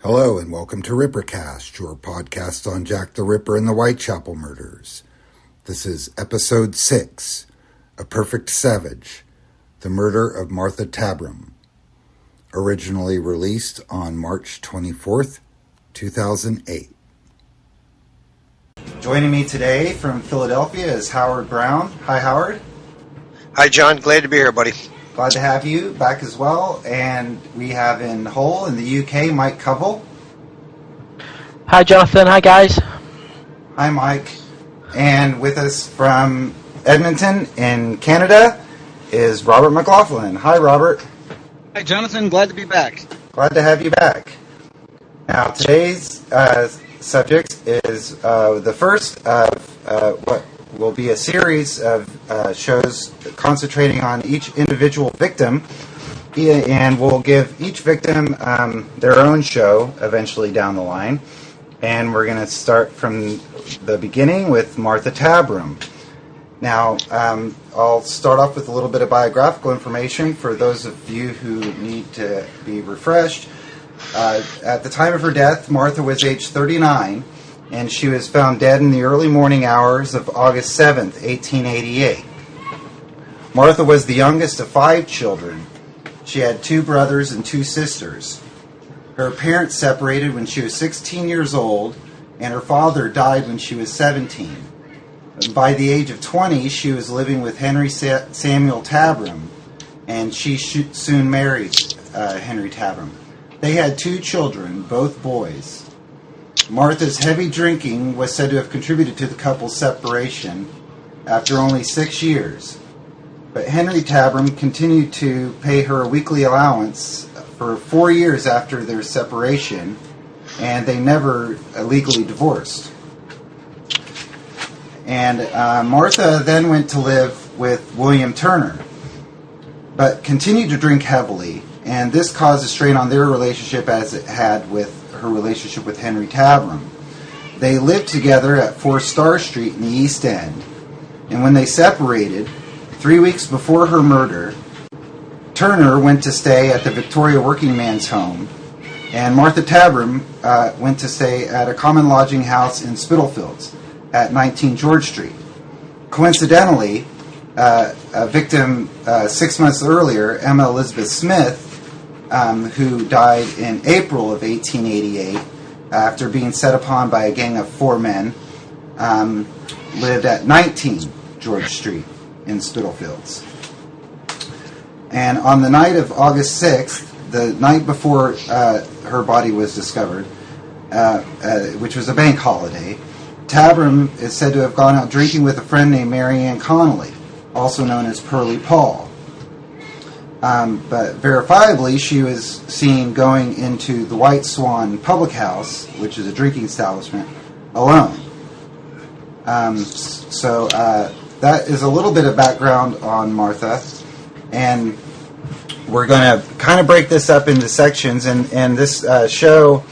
Hello and welcome to Rippercast, your podcast on Jack the Ripper and the Whitechapel murders. This is episode 6, A Perfect Savage, the murder of Martha Tabram, originally released on March 24th, 2008. Joining me today from Philadelphia is Howard Brown. Hi, Howard. Hi, John. Glad to be here, buddy. Glad to have you back as well. And we have in Hull in the UK, Mike Covell. Hi, Jonathan. Hi, guys. Hi, Mike. And with us from Edmonton in Canada is Robert Mclaughlin. Hi, Robert. Hi, Jonathan. Glad to be back. Glad to have you back. Now, today's subject is the first of what will be a series of shows concentrating on each individual victim, and we'll give each victim their own show eventually down the line. And we're going to start from the beginning with Martha Tabram. Now, I'll start off with a little bit of biographical information for those of you who need to be refreshed. At the time of her death, Martha was age 39, and she was found dead in the early morning hours of August 7th, 1888. Martha was the youngest of 5 children. She had 2 brothers and 2 sisters. Her parents separated when she was 16 years old, and her father died when she was 17. By the age of 20, she was living with Henry Samuel Tabram, and she soon married Henry Tabram. They had 2 children, both boys. Martha's heavy drinking was said to have contributed to the couple's separation after only 6 years. But Henry Tabram continued to pay her a weekly allowance for 4 years after their separation, and they never legally divorced. And Martha then went to live with William Turner, but continued to drink heavily, and this caused a strain on their relationship as it had with her relationship with Henry Tabram. They lived together at 4 Star Street in the East End, and when they separated, 3 weeks before her murder, Turner went to stay at the Victoria Working Man's Home, and Martha Tabram went to stay at a common lodging house in Spitalfields at 19 George Street. Coincidentally, a victim 6 months earlier, Emma Elizabeth Smith, who died in April of 1888 after being set upon by a gang of 4 men, lived at 19 George Street in Spitalfields. And on the night of August 6th, the night before her body was discovered, which was a bank holiday, Tabram is said to have gone out drinking with a friend named Mary Ann Connolly, also known as Pearly Poll. But verifiably, she was seen going into the White Swan Public House, which is a drinking establishment, alone. So that is a little bit of background on Martha, and we're going to kind of break this up into sections, and this show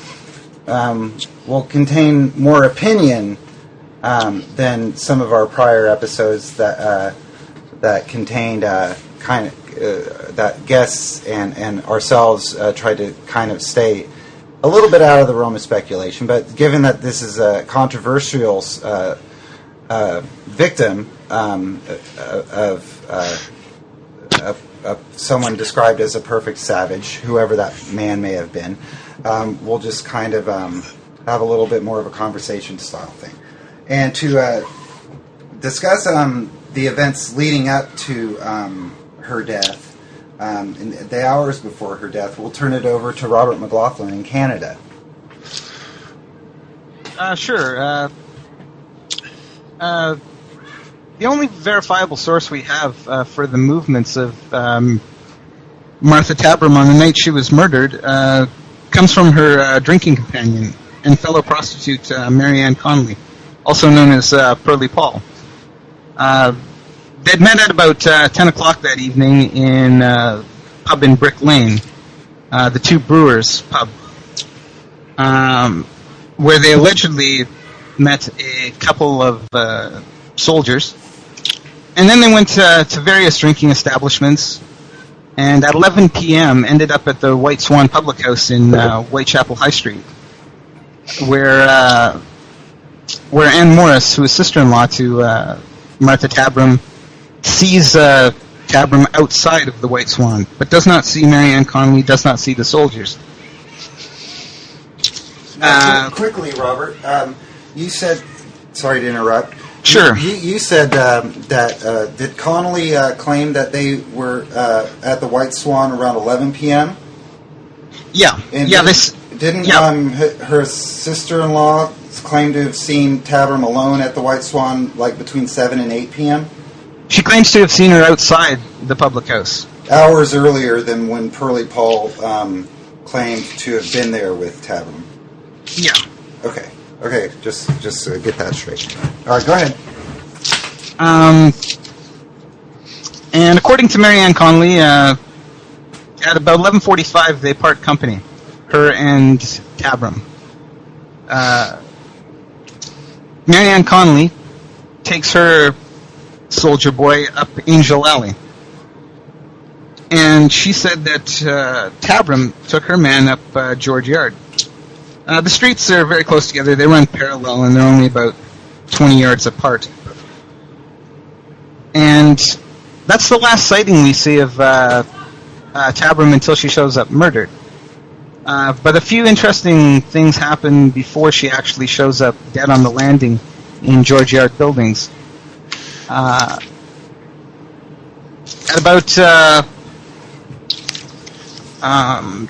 will contain more opinion than some of our prior episodes that contained that guests and ourselves tried to kind of stay a little bit out of the realm of speculation. But given that this is a controversial victim of someone described as a perfect savage, whoever that man may have been, we'll just kind of have a little bit more of a conversation style thing. And to discuss the events leading up to her death, in the hours before her death, we'll turn it over to Robert Mclaughlin in Canada. Sure. The only verifiable source we have for the movements of Martha Tabram on the night she was murdered comes from her drinking companion and fellow prostitute Mary Ann Connolly, also known as Pearly Poll. They'd met at about 10 o'clock that evening in a pub in Brick Lane, the Two Brewers pub, where they allegedly met a couple of soldiers. And then they went to various drinking establishments, and at 11 p.m. ended up at the White Swan Public House in Whitechapel High Street, where Anne Morris, who is sister-in-law to Martha Tabram, sees Tabram outside of the White Swan, but does not see Marianne Connolly, does not see the soldiers. Quickly, Robert, you said, sorry to interrupt. Sure. You said that, did Connolly claim that they were at the White Swan around 11 p.m.? Yeah. And yeah, didn't yeah. Her sister-in-law claim to have seen Tabram alone at the White Swan, like between 7 and 8 p.m.? She claims to have seen her outside the public house. Hours earlier than when Pearly Poll claimed to have been there with Tabram. Yeah. Okay, just get that straight. All right, go ahead. And according to Marianne Connolly, at about 11:45 they part company, her and Tabram. Marianne Connolly takes her soldier boy up Angel Alley. And she said that Tabram took her man up George Yard. The streets are very close together. They run parallel, and they're only about 20 yards apart. And that's the last sighting we see of Tabram until she shows up murdered. But a few interesting things happen before she actually shows up dead on the landing in George Yard buildings. At about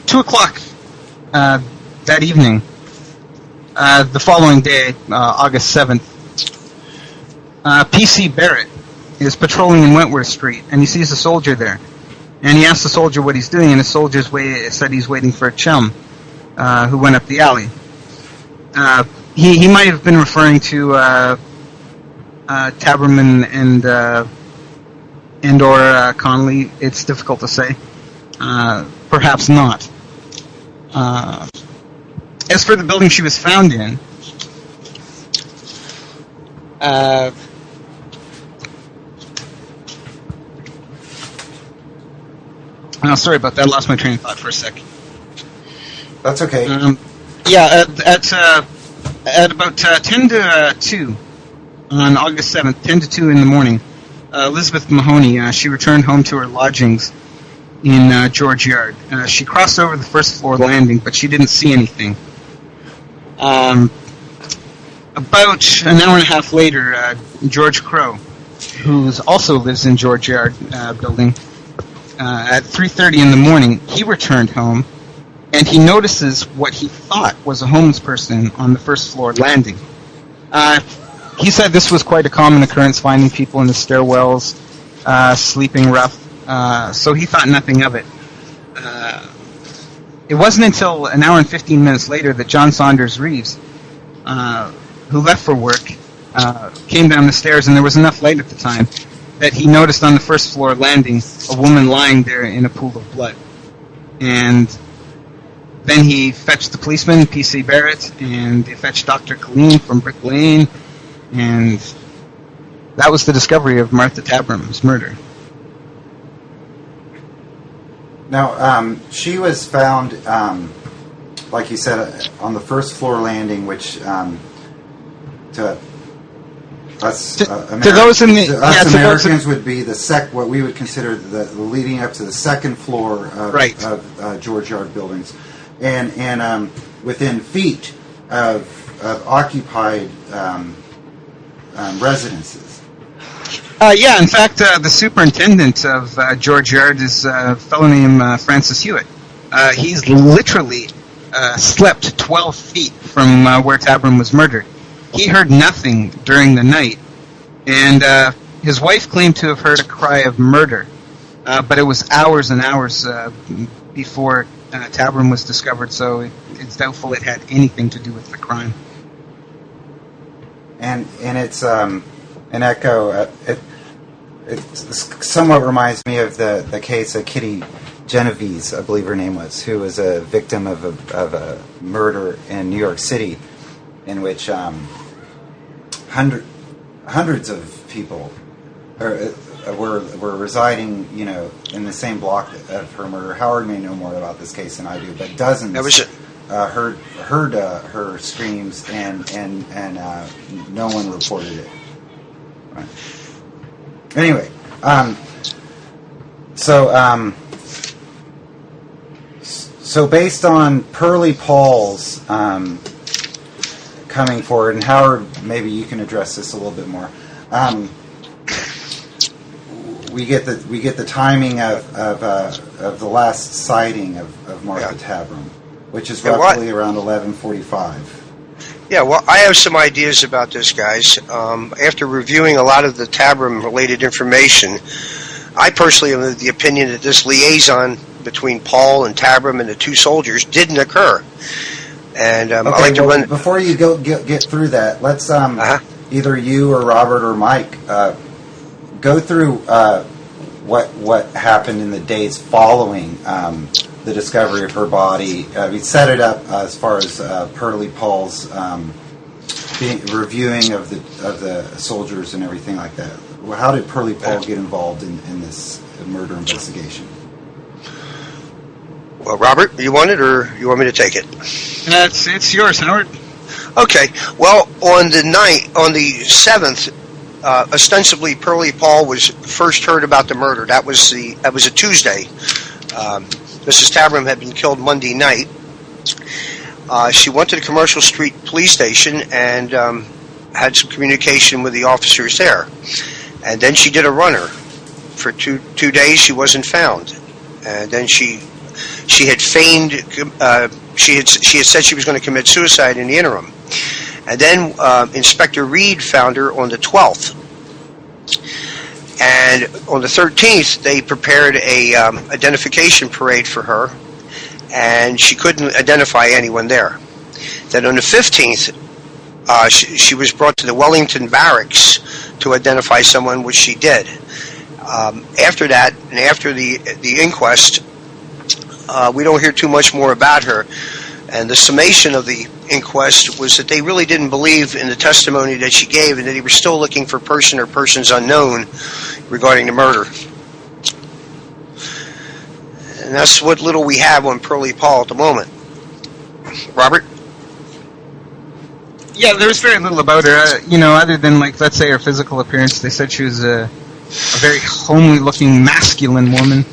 2 o'clock that evening, the following day, August 7th, P.C. Barrett is patrolling in Wentworth Street, and he sees a soldier there. And he asks the soldier what he's doing, and the soldier said he's waiting for a chum who went up the alley. He might have been referring to Tabram and or Connolly. It's difficult to say. Perhaps not. As for the building she was found in, sorry about that. I lost my train of thought for a second. That's okay. At about 10 to 2 on August 7th, 10 to 2 in the morning, Elizabeth Mahoney, she returned home to her lodgings in George Yard. She crossed over the first floor landing, but she didn't see anything. About an hour and a half later, George Crow, who also lives in George Yard building, at 3:30 in the morning, he returned home, and he notices what he thought was a homeless person on the first floor landing. He said this was quite a common occurrence, finding people in the stairwells, sleeping rough, so he thought nothing of it. It wasn't until an hour and 15 minutes later that John Saunders Reeves, who left for work, came down the stairs, and there was enough light at the time that he noticed on the first floor landing a woman lying there in a pool of blood. And then he fetched the policeman, P.C. Barrett, and they fetched Dr. Colleen from Brick Lane, and that was the discovery of Martha Tabram's murder. Now, she was found, like you said, on the first floor landing, which to us Americans would be what we would consider the leading up to the second floor of George Yard buildings, and within feet of occupied residences. In fact, the superintendent of George Yard is a fellow named Francis Hewitt. He's literally slept 12 feet from where Tabram was murdered. He heard nothing during the night, and his wife claimed to have heard a cry of murder, but it was hours and hours before Tabram was discovered, so it's doubtful it had anything to do with the crime. And it's an echo. It somewhat reminds me of the case of Kitty Genovese, I believe her name was, who was a victim of a murder in New York City, in which hundreds of people, or were residing, in the same block of her murder. Howard may know more about this case than I do, but dozens heard her screams, and no one reported it. Right. Anyway, so based on Pearly Poll's coming forward, and Howard, maybe you can address this a little bit more. We get the timing of the last sighting of Martha Tabram, which is roughly around 11:45. Yeah, well, I have some ideas about this, guys. After reviewing a lot of the Tabram-related information, I personally am of the opinion that this liaison between Paul and Tabram and the two soldiers didn't occur. And I'd like to run. Before you get through that, let's either you or Robert or Mike go through what happened in the days following the discovery of her body. We set it up as far as Pearly Poll's reviewing of the soldiers and everything like that. How did Pearly Poll get involved in this murder investigation? Well, Robert, you want it, or you want me to take it? It's yours, Howard. Okay. Well, on the 7th, ostensibly Pearly Poll was first heard about the murder. That was a Tuesday. Mrs. Tabram had been killed Monday night. She went to the Commercial Street Police Station and had some communication with the officers there. And then she did a runner. For two days, she wasn't found. And then she had feigned. She had said she was going to commit suicide in the interim. And then Inspector Reed found her on the 12th. And on the 13th, they prepared a identification parade for her, and she couldn't identify anyone there. Then on the 15th, she was brought to the Wellington Barracks to identify someone, which she did. After that, and after the inquest, we don't hear too much more about her. And the summation of the inquest was that they really didn't believe in the testimony that she gave, and that they were still looking for person or persons unknown regarding the murder. And that's what little we have on Pearly Poll at the moment. Robert? Yeah, there was very little about her, other than, let's say, her physical appearance. They said she was a very homely-looking, masculine woman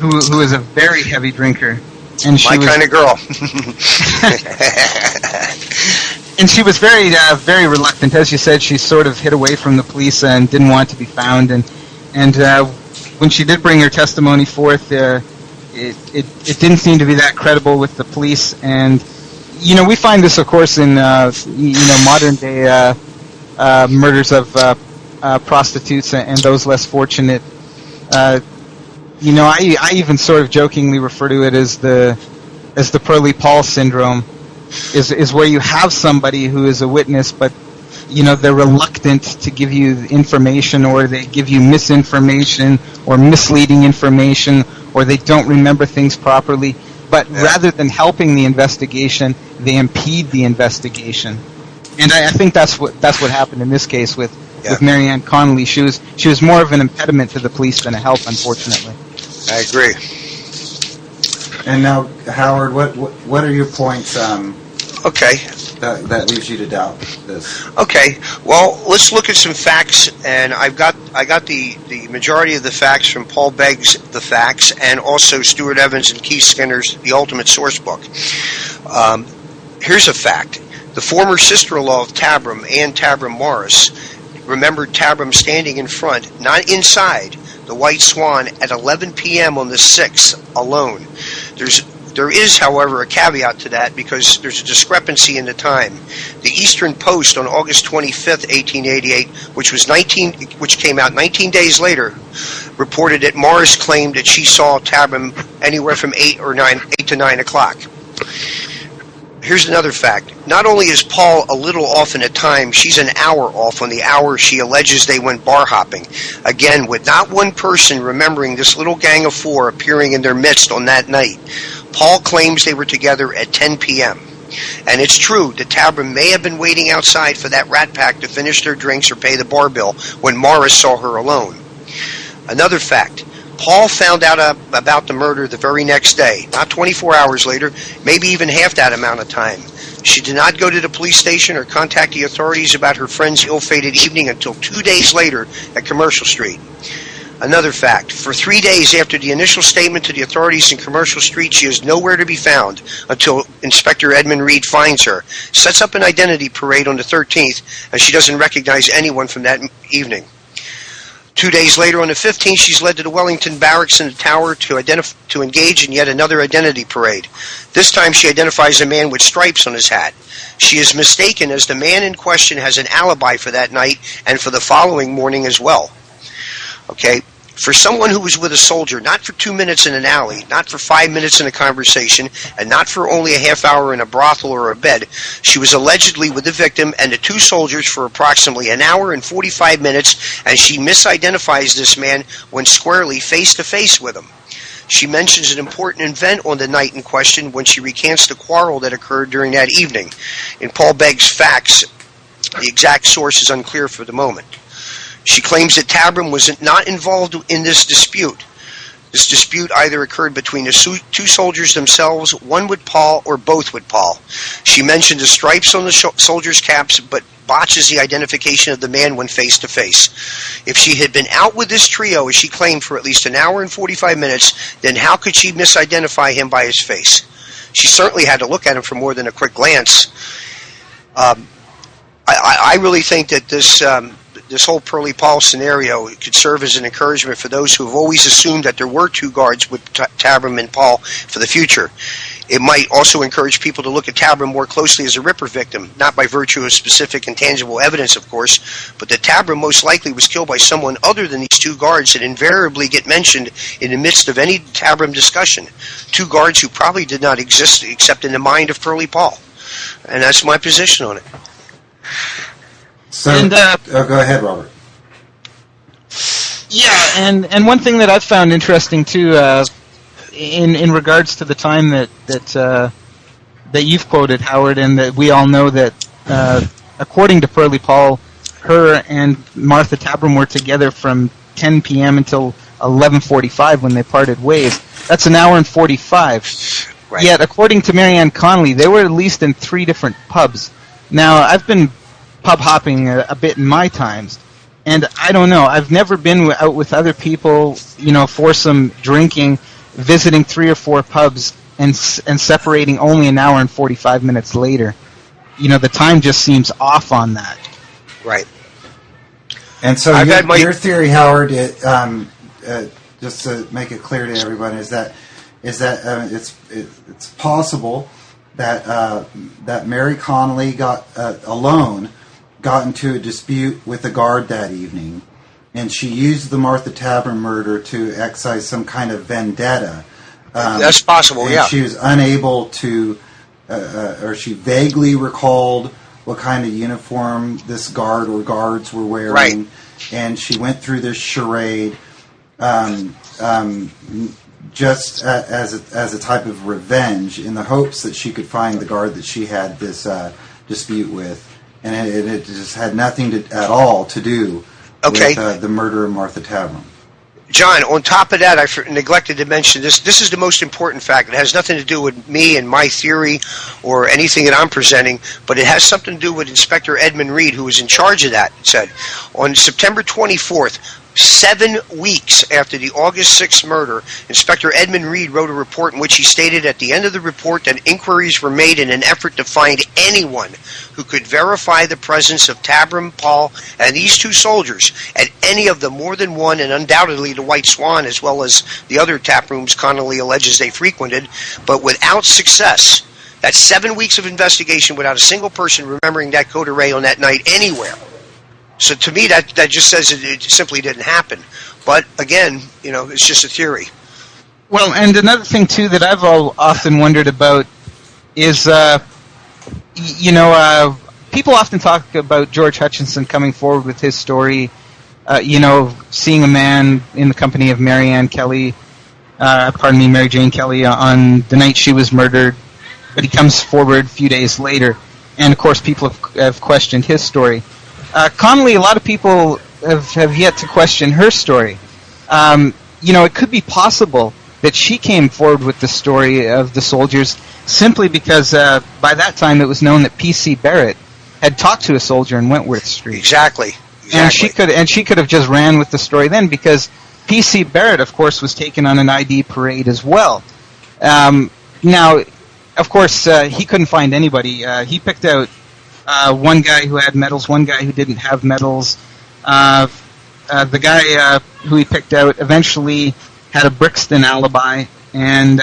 who is a very heavy drinker. And she kind of girl. And she was very, very reluctant. As you said, she sort of hid away from the police and didn't want to be found. And when she did bring her testimony forth, it didn't seem to be that credible with the police. And we find this, of course, in modern day murders of prostitutes and those less fortunate. I even sort of jokingly refer to it as the Pearly Poll syndrome, is where you have somebody who is a witness, but they're reluctant to give you information, or they give you misinformation or misleading information, or they don't remember things properly. But rather than helping the investigation, they impede the investigation. And I think that's what happened in this case with Marianne Connolly. She was more of an impediment to the police than a help, unfortunately. I agree. And now, Howard, what are your points? Okay. That leaves you to doubt this. Okay. Well, let's look at some facts, and I got the majority of the facts from Paul Begg's The Facts, and also Stuart Evans and Keith Skinner's The Ultimate Source Book. Here's a fact: the former sister-in-law of Tabram, Ann Tabram Morris, remembered Tabram standing in front, not inside, the White Swan at 11 p.m. on the 6th alone. There is, however, a caveat to that, because there's a discrepancy in the time. The Eastern Post on August 25th, 1888, which came out 19 days later, reported that Morris claimed that she saw Tabram anywhere from 8 to 9 o'clock. Here's another fact. Not only is Paul a little off in the time, she's an hour off on the hour she alleges they went bar hopping. Again, with not one person remembering this little gang of four appearing in their midst on that night. Paul claims they were together at 10 p.m. And it's true that Tabram may have been waiting outside for that rat pack to finish their drinks or pay the bar bill when Morris saw her alone. Another fact, Paul found out about the murder the very next day, not 24 hours later, maybe even half that amount of time. She did not go to the police station or contact the authorities about her friend's ill-fated evening until 2 days later at Commercial Street. Another fact, for 3 days after the initial statement to the authorities in Commercial Street, she is nowhere to be found until Inspector Edmund Reed finds her, sets up an identity parade on the 13th, and she doesn't recognize anyone from that evening. 2 days later, on the 15th, she's led to the Wellington Barracks in the Tower to engage in yet another identity parade. This time she identifies a man with stripes on his hat. She is mistaken as the man in question has an alibi for that night and for the following morning as well. Okay? For someone who was with a soldier, not for 2 minutes in an alley, not for 5 minutes in a conversation, and not for only a half hour in a brothel or a bed, she was allegedly with the victim and the two soldiers for approximately an hour and 45 minutes, and she misidentifies this man when squarely face-to-face with him. She mentions an important event on the night in question when she recants the quarrel that occurred during that evening. In Paul Begg's facts, the exact source is unclear for the moment. She claims that Tabram was not involved in this dispute. This dispute either occurred between the two soldiers themselves, one with Paul or both with Paul. She mentioned the stripes on the soldiers' caps, but botches the identification of the man when face-to-face. If she had been out with this trio, as she claimed, for at least an hour and 45 minutes, then how could she misidentify him by his face? She certainly had to look at him for more than a quick glance. I really think that this whole Pearly Poll scenario could serve as an encouragement for those who have always assumed that there were two guards with Tabram and Paul for the future. It might also encourage people to look at Tabram more closely as a Ripper victim, not by virtue of specific and tangible evidence, of course, but that Tabram most likely was killed by someone other than these two guards that invariably get mentioned in the midst of any Tabram discussion. Two guards who probably did not exist except in the mind of Pearly Poll. And that's my position on it. So, go ahead, Robert. Yeah, and one thing that I've found interesting too, in regards to the time that you've quoted, Howard, and that we all know that according to Pearly Poll, her and Martha Tabram were together from 10 p.m. until 11:45 when they parted ways. That's an hour and 45. Right. Yet, according to Marianne Conley, they were at least in 3 different pubs. Now, I've been pub hopping a bit in my times, and I don't know, I've never been out with other people, for some drinking, visiting 3 or 4 pubs and separating only an hour and 45 minutes later. The time just seems off on that. Right. And so your theory, Howard, just to make it clear to everyone, is that it's possible that Mary Connolly got into a dispute with the guard that evening, and she used the Martha Tabram murder to exercise some kind of vendetta. That's possible, yeah. She was unable to, or she vaguely recalled what kind of uniform this guard or guards were wearing, right. And she went through this charade just as a type of revenge in the hopes that she could find the guard that she had this dispute with. And it just had nothing at all to do with the murder of Martha Tabram. John, on top of that, I neglected to mention this. This is the most important fact. It has nothing to do with me and my theory or anything that I'm presenting, but it has something to do with Inspector Edmund Reed, who was in charge of that. It said, on September 24th, 7 weeks after the August 6th murder, Inspector Edmund Reed wrote a report in which he stated at the end of the report that inquiries were made in an effort to find anyone who could verify the presence of Tabram, Paul, and these two soldiers at any of the more than one and undoubtedly the White Swan, as well as the other tap rooms Connolly alleges they frequented, but without success. That's 7 weeks of investigation without a single person remembering that code array on that night anywhere. So to me, that just says it simply didn't happen. But again, it's just a theory. Well, and another thing too that I've often wondered about is, people often talk about George Hutchinson coming forward with his story. Seeing a man in the company of Mary Jane Kelly on the night she was murdered. but he comes forward a few days later, and of course people have questioned his story. Connolly, a lot of people have yet to question her story. It could be possible that she came forward with the story of the soldiers simply because by that time it was known that P.C. Barrett had talked to a soldier in Wentworth Street. Exactly. And she could have just ran with the story then, because P.C. Barrett, of course, was taken on an ID parade as well. Now, of course, he couldn't find anybody. He picked out one guy who had medals, one guy who didn't have medals. The guy who he picked out eventually had a Brixton alibi, and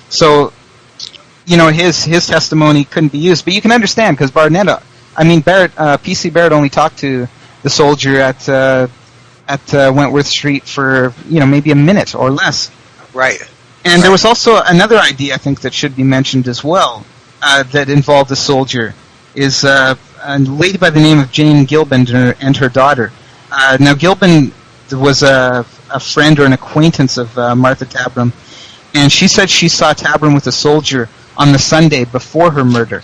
so his testimony couldn't be used. But you can understand, because P.C. Barrett only talked to the soldier at Wentworth Street for maybe a minute or less. Right. And there was also another ID, I think, that should be mentioned as well, that involved the soldier, is a lady by the name of Jane Gilbin and her daughter. Now, Gilbin was a friend or an acquaintance of Martha Tabram, and she said she saw Tabram with a soldier on the Sunday before her murder.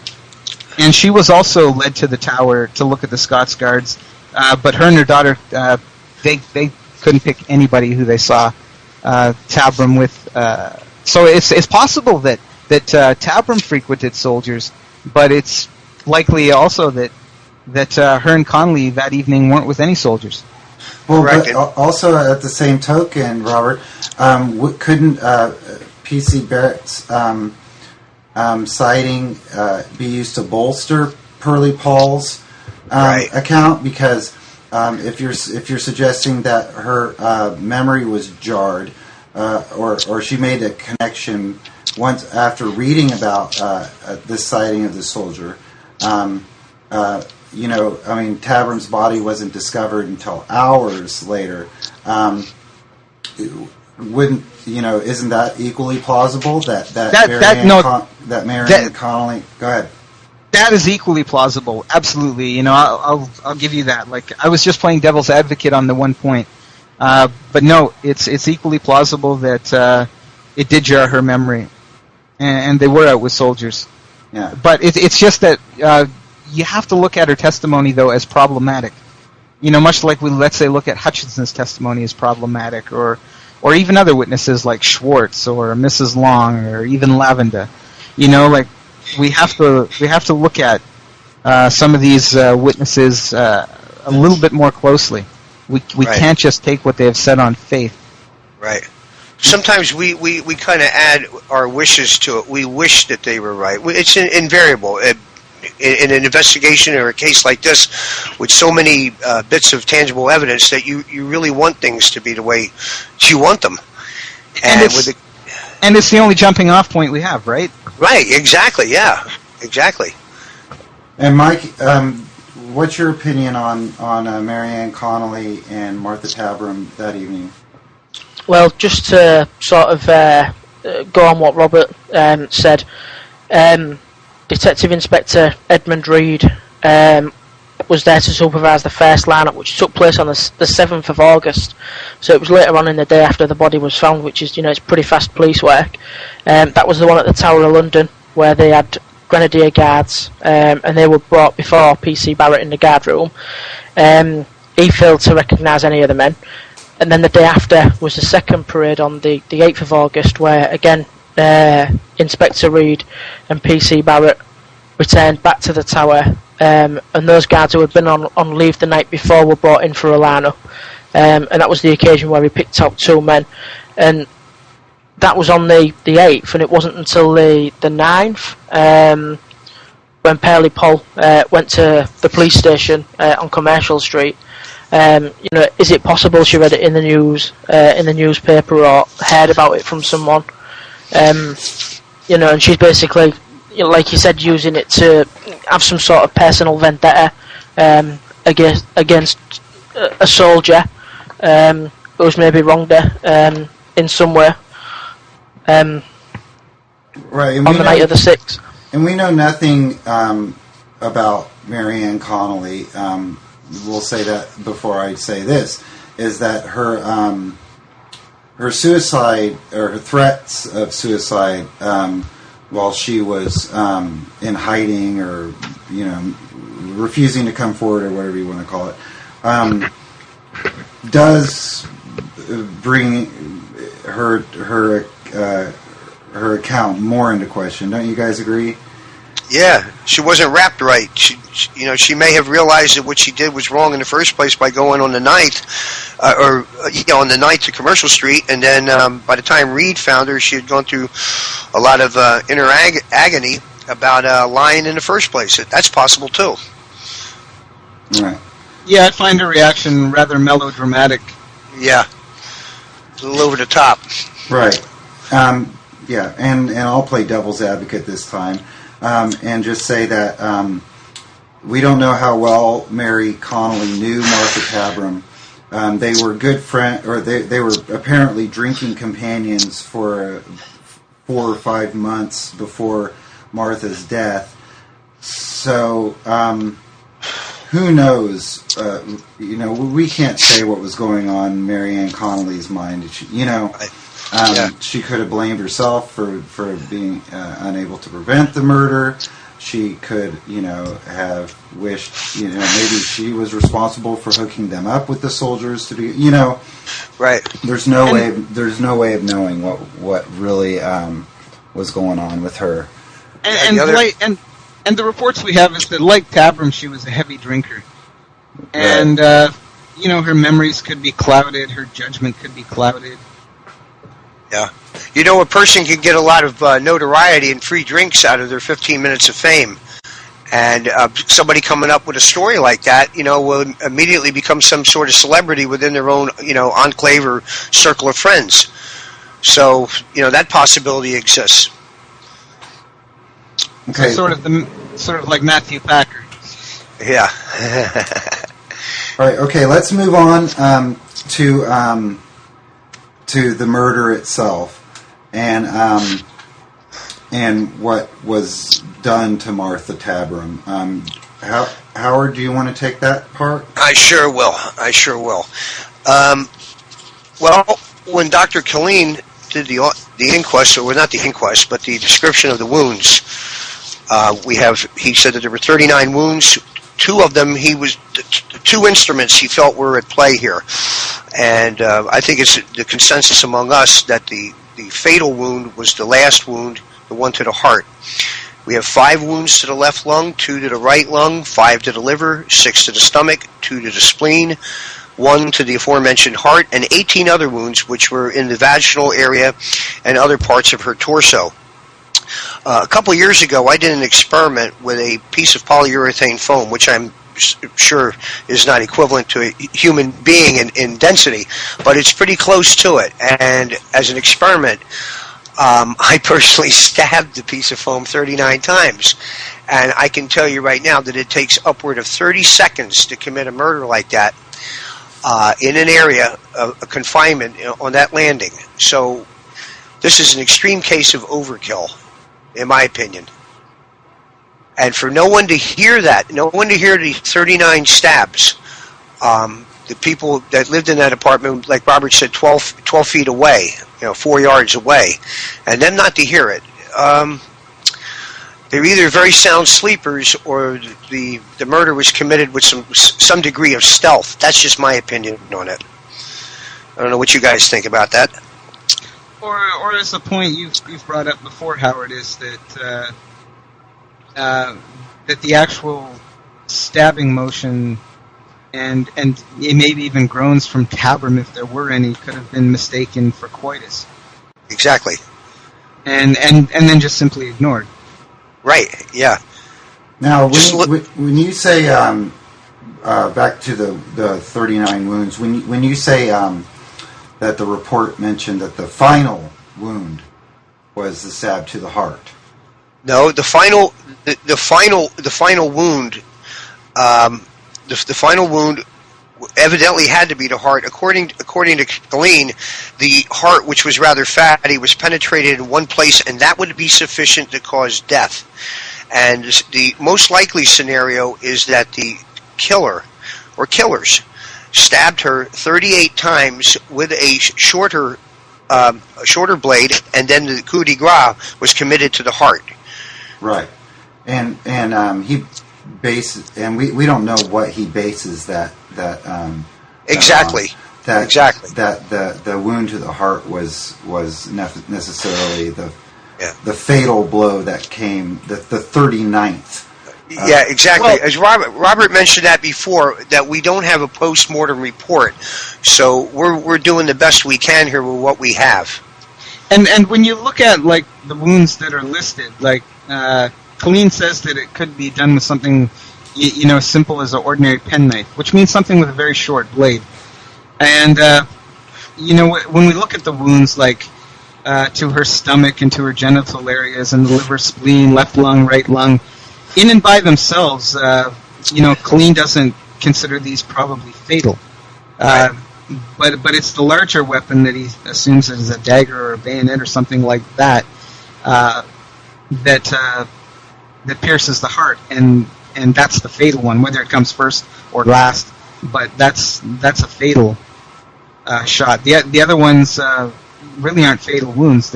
And she was also led to the tower to look at the Scots Guards, but her and her daughter, they couldn't pick anybody who they saw Tabram with. So it's possible that Tabram frequented soldiers, but it's likely also that her and Connolly that evening weren't with any soldiers. Well, but also at the same token, Robert, couldn't P.C. Barrett's sighting be used to bolster Pearly Poll's account? Because if you're suggesting that her memory was jarred, or she made a connection once after reading about this sighting of the soldier. Tabram's body wasn't discovered until hours later. Isn't that equally plausible? That Marianne Connolly. Go ahead. That is equally plausible. Absolutely. I'll give you that. Like, I was just playing devil's advocate on the one point, but no, it's equally plausible that it did jar her memory, and they were out with soldiers. Yeah. But it's just that you have to look at her testimony though as problematic. Much like let's say look at Hutchinson's testimony as problematic, or even other witnesses like Schwartz or Mrs. Long or even Lavender. We have to look at some of these witnesses a little bit more closely. We can't just take what they have said on faith. Right. Sometimes we kind of add our wishes to it. We wish that they were right. It's invariable. In an investigation or a case like this, with so many bits of tangible evidence, that you really want things to be the way you want them. And it's the only jumping off point we have, right? Right, exactly, yeah. Exactly. And Mike, what's your opinion on Marianne Connolly and Martha Tabram that evening? Well, just to sort of go on what Robert said, Detective Inspector Edmund Reed was there to supervise the first lineup, which took place on the 7th of August. So it was later on in the day after the body was found, which is, it's pretty fast police work. That was the one at the Tower of London, where they had Grenadier Guards, and they were brought before P.C. Barrett in the guard room. He failed to recognise any of the men. And then the day after was the second parade on the 8th of August, where, again, Inspector Reed and P.C. Barrett returned back to the tower, and those guards who had been on leave the night before were brought in for a line-up, and that was the occasion where he picked out two men, and that was on the 8th, and it wasn't until the 9th when Pearly Poll went to the police station on Commercial Street. Is it possible she read it in the news, in the newspaper, or heard about it from someone? And she's basically, like you said, using it to have some sort of personal vendetta against a soldier who's maybe wronged her in some way. Right, on the night of the 6th. And we know nothing about Marianne Connolly. We'll say that before I say this, is that her suicide, or her threats of suicide, while she was in hiding, or refusing to come forward, or whatever you want to call it, does bring her account more into question. Don't you guys agree? Yeah, she wasn't wrapped right. She may have realized that what she did was wrong in the first place by going on the 9th, on the 9th to Commercial Street, and then by the time Reed found her, she had gone through a lot of inner agony about lying in the first place. That's possible too. Right. Yeah, I find her reaction rather melodramatic. Yeah, a little over the top. Right. Yeah, and I'll play devil's advocate this time, and just say that we don't know how well Mary Connolly knew Martha Tabram. They were good friends, or they were apparently drinking companions for 4 or 5 months before Martha's death. So, who knows? We can't say what was going on in Mary Ann Connolly's mind. She could have blamed herself for being unable to prevent the murder. She could, have wished, maybe she was responsible for hooking them up with the soldiers to be, Right. There's no way of knowing what really was going on with her. And the reports we have is that, like Tabram, she was a heavy drinker, and her memories could be clouded, her judgment could be clouded. Yeah. A person can get a lot of notoriety and free drinks out of their 15 minutes of fame. And somebody coming up with a story like that, will immediately become some sort of celebrity within their own, enclave or circle of friends. So, that possibility exists. Okay. So sort of like Matthew Packard. Yeah. All right. Okay. Let's move on to the murder itself, and what was done to Martha Tabram. Howard, do you want to take that part? I sure will. Well, when Dr. Killeen did the inquest, or not the inquest, but the description of the wounds, he said that there were 39 wounds. 2 of them, 2 instruments he felt were at play here. And I think it's the consensus among us that the fatal wound was the last wound, the one to the heart. We have 5 wounds to the left lung, 2 to the right lung, 5 to the liver, 6 to the stomach, 2 to the spleen, 1 to the aforementioned heart, and 18 other wounds which were in the vaginal area and other parts of her torso. A couple years ago, I did an experiment with a piece of polyurethane foam, which I'm sure is not equivalent to a human being in density, but it's pretty close to it. And as an experiment, I personally stabbed the piece of foam 39 times. And I can tell you right now that it takes upward of 30 seconds to commit a murder like that in an area of confinement on that landing. So this is an extreme case of overkill, in my opinion. And for no one to hear that, no one to hear the 39 stabs, the people that lived in that apartment, like Robert said, 12 feet away, 4 yards away, and them not to hear it, they're either very sound sleepers or the murder was committed with some degree of stealth. That's just my opinion on it. I don't know what you guys think about that. Or as the point you've brought up before, Howard, is that that the actual stabbing motion and maybe even groans from Tabram, if there were any, could have been mistaken for coitus. Exactly. And then just simply ignored. Right. Yeah. Now, when you say back to the 39 wounds, when you say that the report mentioned that the final wound was the stab to the heart. No, the final wound, the final wound evidently had to be the heart. According to Killeen, the heart, which was rather fatty, was penetrated in one place, and that would be sufficient to cause death. And the most likely scenario is that the killer or killers stabbed her 38 times with a shorter shorter blade, and then the coup de grace was committed to the heart. Right, and he bases, and we don't know what he bases that Exactly. That the wound to the heart was necessarily the fatal blow that came the 39th. Yeah, exactly. Well, as Robert mentioned that before, that we don't have a post-mortem report, so we're doing the best we can here with what we have. And when you look at like the wounds that are listed, like Colleen says that it could be done with something, as simple as an ordinary penknife, which means something with a very short blade. And when we look at the wounds, like to her stomach and to her genital areas and the liver, spleen, left lung, right lung, in and by themselves, Colleen doesn't consider these probably fatal. But it's the larger weapon that he assumes is a dagger or a bayonet or something like that that pierces the heart, and that's the fatal one, whether it comes first or last. But that's a fatal shot. The other ones really aren't fatal wounds.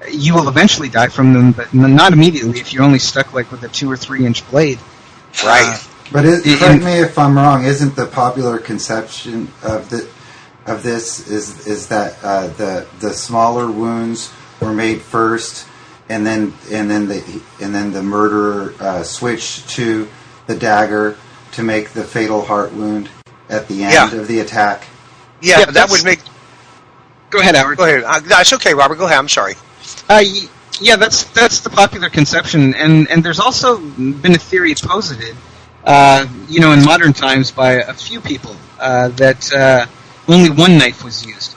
You will eventually die from them, but not immediately if you're only stuck like with a 2 or 3 inch blade. Right. But correct me if I'm wrong. Isn't the popular conception of this is that the smaller wounds were made first, and then the murderer switched to the dagger to make the fatal heart wound at the end of the attack? Yeah, that would make. Go ahead, Howard. Go ahead. That's okay, Robert. Go ahead. I'm sorry. That's the popular conception, and there's also been a theory posited, in modern times by a few people that only one knife was used.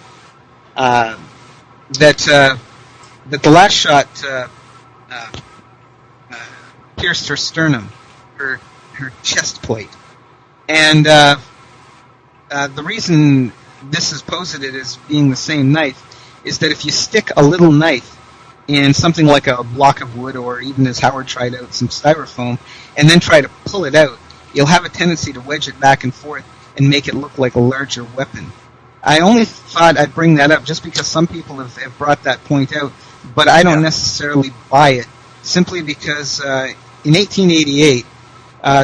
That the last shot pierced her sternum, her chest plate, and the reason this is posited as being the same knife is that if you stick a little knife in something like a block of wood, or even as Howard tried out, some styrofoam, and then try to pull it out, you'll have a tendency to wedge it back and forth and make it look like a larger weapon. I only thought I'd bring that up just because some people have brought that point out, but I don't necessarily buy it, simply because in 1888,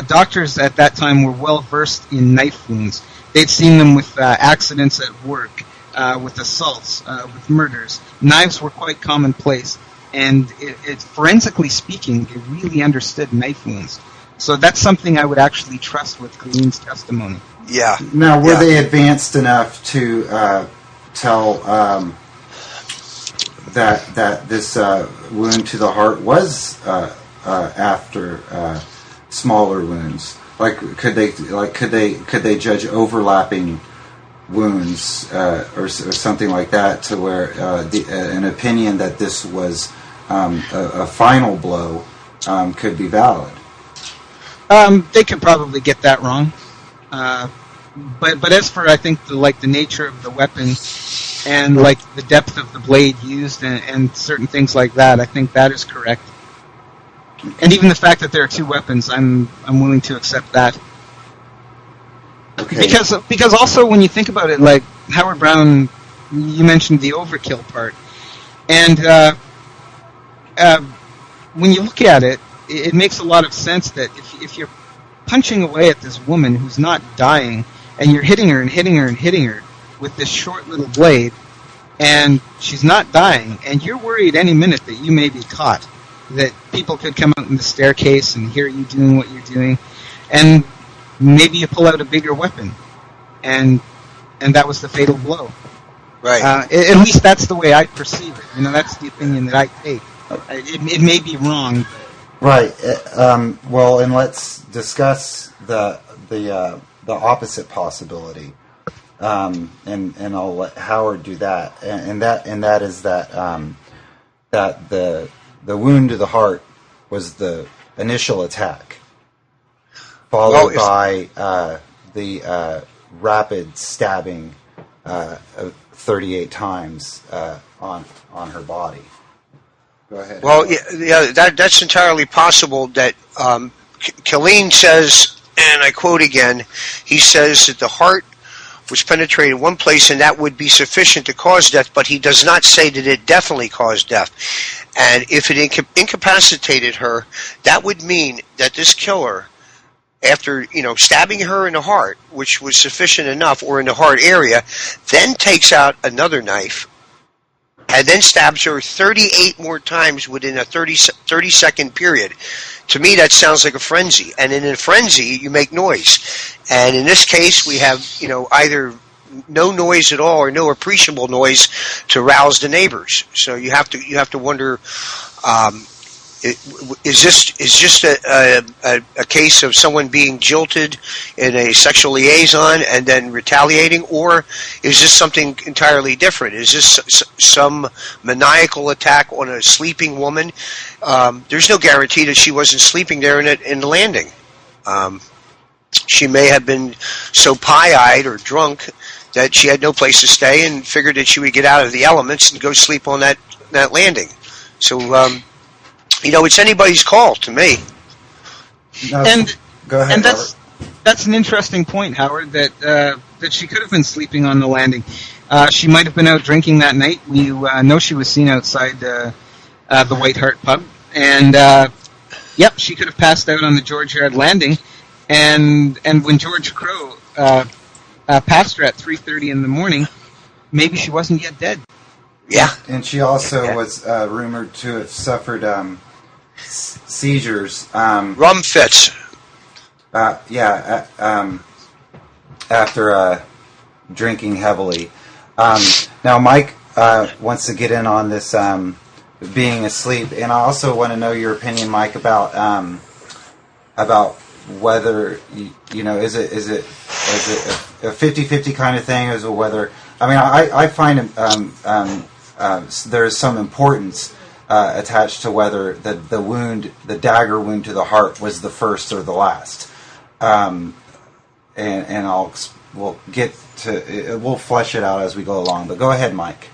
doctors at that time were well versed in knife wounds. They'd seen them with accidents at work, with assaults, with murders. Knives were quite commonplace, and forensically speaking, they really understood knife wounds. So that's something I would actually trust with Colleen's testimony. Yeah. Now, were they advanced enough to tell that this wound to the heart was after smaller wounds? Could they judge overlapping wounds or something like that, to where an opinion that this was a final blow could be valid? They could probably get that wrong. But as for, I think, the nature of the weapon and the depth of the blade used and certain things like that, I think that is correct. And even the fact that there are two weapons, I'm willing to accept that. Okay. Because also when you think about it, like Howard Brown, you mentioned the overkill part, and when you look at it, it makes a lot of sense that if you're punching away at this woman who's not dying, and you're hitting her and hitting her and hitting her with this short little blade, and she's not dying, and you're worried any minute that you may be caught, that people could come out in the staircase and hear you doing what you're doing, and maybe you pull out a bigger weapon, and that was the fatal blow. Right. At least that's the way I perceive it. That's the opinion that I take. It may be wrong. Right. Well, and let's discuss the opposite possibility, and I'll let Howard do that. And that is that the wound to the heart was the initial attack, followed by the rapid stabbing 38 times on her body. Go ahead. Well, yeah, that's entirely possible. That Killeen says, and I quote again, he says that the heart was penetrated in one place, and that would be sufficient to cause death, but he does not say that it definitely caused death. And if it incapacitated her, that would mean that this killer, after stabbing her in the heart, which was sufficient enough, or in the heart area, then takes out another knife and then stabs her 38 more times within a 30-second period. To me, that sounds like a frenzy. And in a frenzy, you make noise. And in this case, we have either no noise at all or no appreciable noise to rouse the neighbors. So you have to wonder. Is this a case of someone being jilted in a sexual liaison and then retaliating, or is this something entirely different? Is this some maniacal attack on a sleeping woman? There's no guarantee that she wasn't sleeping there in the landing. She may have been so pie-eyed or drunk that she had no place to stay and figured that she would get out of the elements and go sleep on that landing. So. It's anybody's call to me. No, and go ahead, and that's an interesting point, Howard. That she could have been sleeping on the landing. She might have been out drinking that night. We know she was seen outside the White Hart pub, and she could have passed out on the George Yard landing. And when George Crow passed her at 3:30 in the morning, maybe she wasn't yet dead. Yeah, and she also was rumored to have suffered seizures. Rum fits. After drinking heavily. Now, Mike wants to get in on this being asleep, and I also want to know your opinion, Mike, about whether is it a 50-50 kind of thing, or whether I find there's some importance attached to whether the dagger wound to the heart was the first or the last, and we'll flesh it out as we go along. But go ahead, Mike.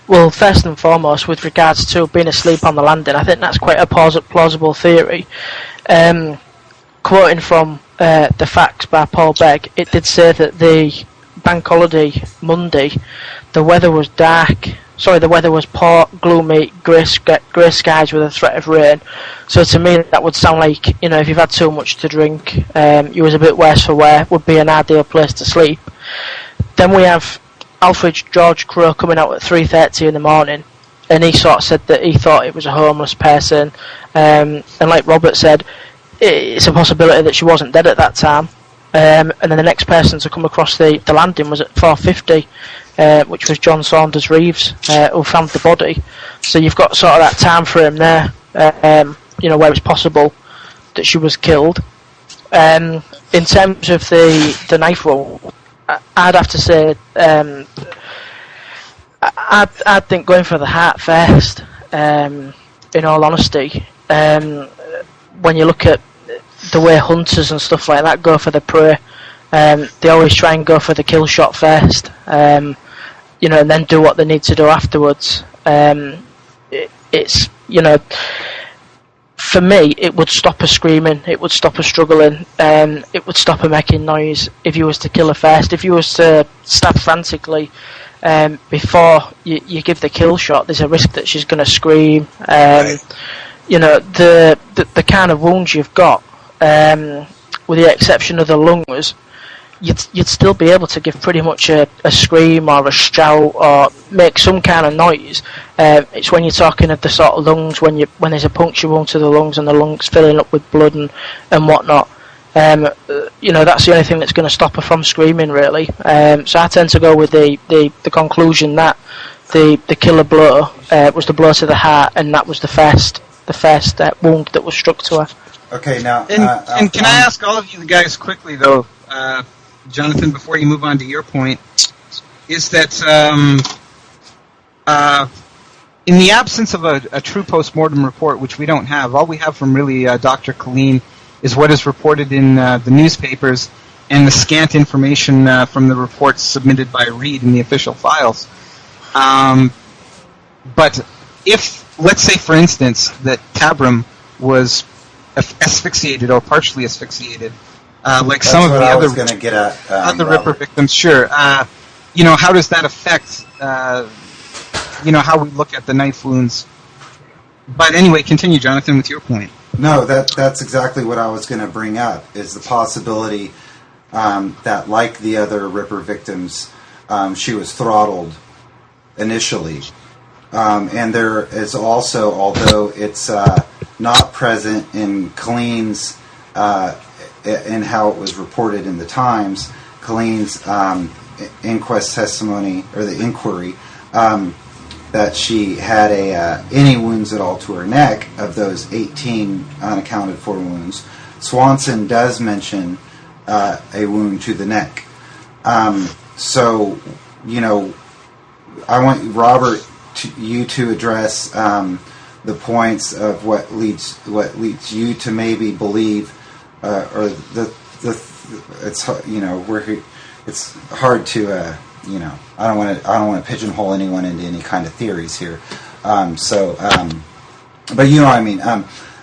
Well, first and foremost, with regards to being asleep on the landing, I think that's quite a plausible theory. Quoting from the Facts by Paul Begg, it did say that the bank holiday Monday, the weather was poor, gloomy, grey skies with a threat of rain. So to me, that would sound like, if you've had too much to drink, you was a bit worse for wear, would be an ideal place to sleep. Then we have Alfred George Crow coming out at 3:30 in the morning, and he sort of said that he thought it was a homeless person, and like Robert said, it's a possibility that she wasn't dead at that time. And then the next person to come across the landing was at 4:50, which was John Saunders Reeves, who found the body. So you've got sort of that time frame there, where it's possible that she was killed. In terms of the knife wound, I'd have to say, I'd think going for the heart first, in all honesty. When you look at the way hunters and stuff like that go for the prey, they always try and go for the kill shot first, and then do what they need to do afterwards. It's for me, it would stop her screaming, it would stop her struggling, it would stop her making noise if you was to kill her first. If you was to stab frantically before you give the kill shot, there's a risk that she's going to scream. Right. The kind of wounds you've got, with the exception of the lungs, you'd still be able to give pretty much a scream or a shout or make some kind of noise. It's when you're talking of the sort of lungs, when there's a puncture wound to the lungs and the lungs filling up with blood and whatnot. That's the only thing that's going to stop her from screaming, really. So I tend to go with the conclusion that the killer blow was the blow to the heart, and that was the first wound that was struck to her. Okay, now... And can I ask all of you guys quickly, though, Jonathan, before you move on to your point, is that in the absence of a true post-mortem report, which we don't have, all we have from really Dr. Colleen is what is reported in the newspapers and the scant information from the reports submitted by Reed in the official files. But if, let's say, for instance, that Tabram was asphyxiated or partially asphyxiated like That's some of what the I other was going to get at. other Ripper victims. Sure. How does that affect how we look at the knife wounds? But anyway, continue, Jonathan, with your point. No, that's exactly what I was going to bring up, is the possibility that, like the other Ripper victims, she was throttled initially. And there is also, although it's not present in Colleen's, in how it was reported in the Times, Colleen's inquest testimony, or the inquiry, that she had any wounds at all to her neck of those 18 unaccounted for wounds. Swanson does mention a wound to the neck. So, I want Robert you to address the points of what leads you to maybe believe, or it's hard to. I don't want to pigeonhole anyone into any kind of theories here. But you know what I mean.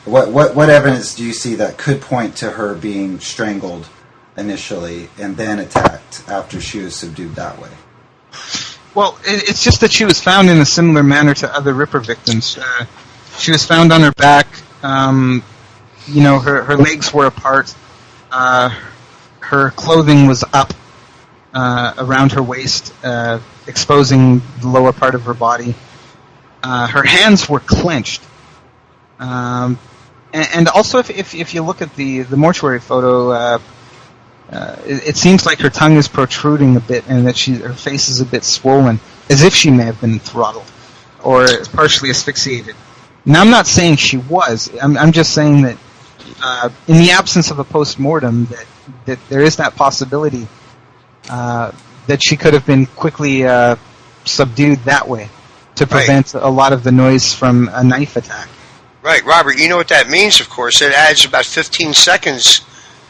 What evidence do you see that could point to her being strangled initially and then attacked after she was subdued that way? Well, it's just that she was found in a similar manner to other Ripper victims. She was found on her back. Her legs were apart. Her clothing was up around her waist, exposing the lower part of her body. Her hands were clenched. And also, if you look at the mortuary photo, it seems like her tongue is protruding a bit, and that her face is a bit swollen, as if she may have been throttled or partially asphyxiated. Now, I'm not saying she was. I'm just saying that in the absence of a post-mortem, that there is that possibility that she could have been quickly subdued that way to prevent a lot of the noise from a knife attack. Right, Robert, you know what that means, of course. It adds about 15 seconds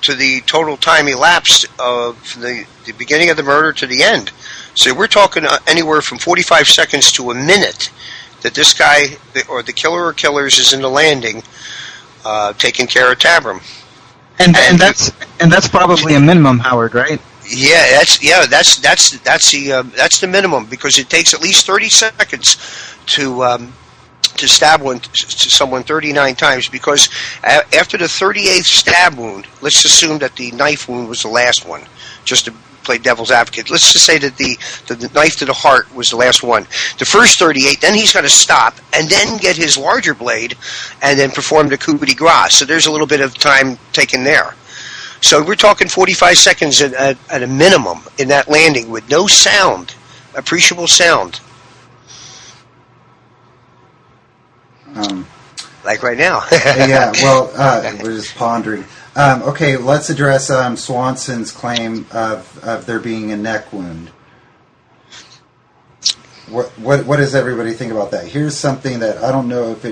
to the total time elapsed of the beginning of the murder to the end. So we're talking anywhere from 45 seconds to a minute that this guy, or the killer or killers, is in the landing taking care of Tabram. And that's probably a minimum, Howard, right? Yeah, that's the minimum, because it takes at least 30 seconds to stab someone 39 times, because after the 38th stab wound, let's assume that the knife wound was the last one, just to play devil's advocate. Let's just say that the knife to the heart was the last one. The first 38, then he's got to stop and then get his larger blade and then perform the coup de grace. So there's a little bit of time taken there. So we're talking 45 seconds at a minimum in that landing with no sound, appreciable sound. Like right now. Yeah, well, we're just pondering. Okay, let's address Swanson's claim of there being a neck wound. What does everybody think about that? Here's something that I don't know if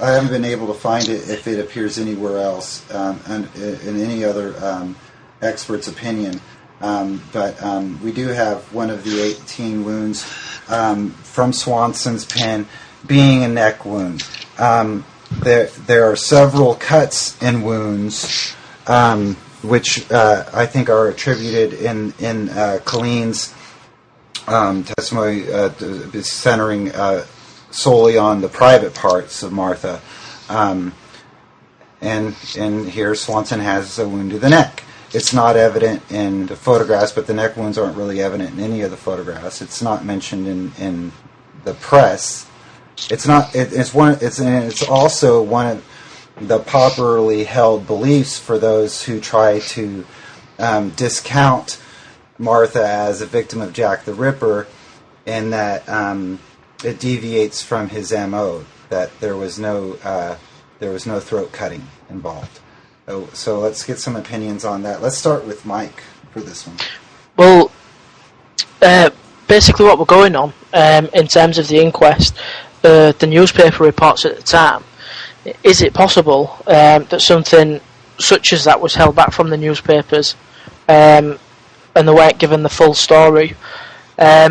I haven't been able to find it if it appears anywhere else in any other expert's opinion. But we do have one of the 18 wounds from Swanson's pen being a neck wound. There are several cuts and wounds, which I think are attributed in Colleen's testimony, centering solely on the private parts of Martha. And here Swanson has a wound to the neck. It's not evident in the photographs, but the neck wounds aren't really evident in any of the photographs. It's not mentioned in the press. It's not. It's also one of the popularly held beliefs for those who try to discount Martha as a victim of Jack the Ripper, in that it deviates from his MO. That there was no throat cutting involved. So let's get some opinions on that. Let's start with Mike for this one. Well, basically what we're going on in terms of the inquest. The newspaper reports at the time, is it possible that something such as that was held back from the newspapers and they weren't given the full story? I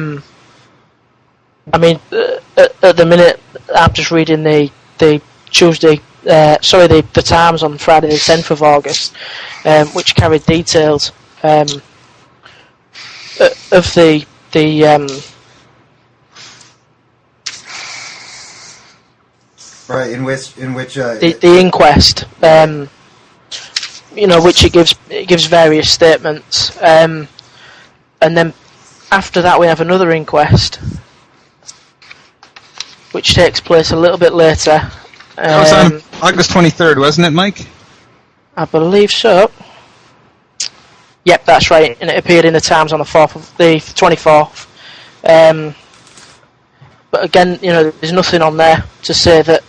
mean, at the minute, I'm just reading the Tuesday the Times on Friday the 10th of August, which carried details of the right, in which the inquest, which it gives various statements, and then after that we have another inquest, which takes place a little bit later. That was on August 23rd, wasn't it, Mike? I believe so. Yep, that's right, and it appeared in the Times on the 24th. But again, there's nothing on there to say that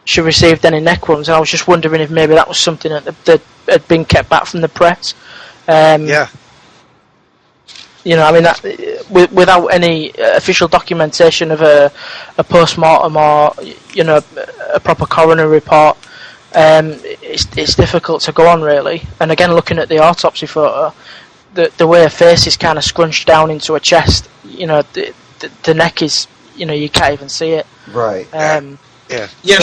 she received any neck wounds, and I was just wondering if maybe that was something that had been kept back from the press. Yeah. That, without any official documentation of a post-mortem or, a proper coroner report, it's difficult to go on, really. And again, looking at the autopsy photo, the way her face is kind of scrunched down into her chest, the neck is, you can't even see it. right. Yeah. Yeah,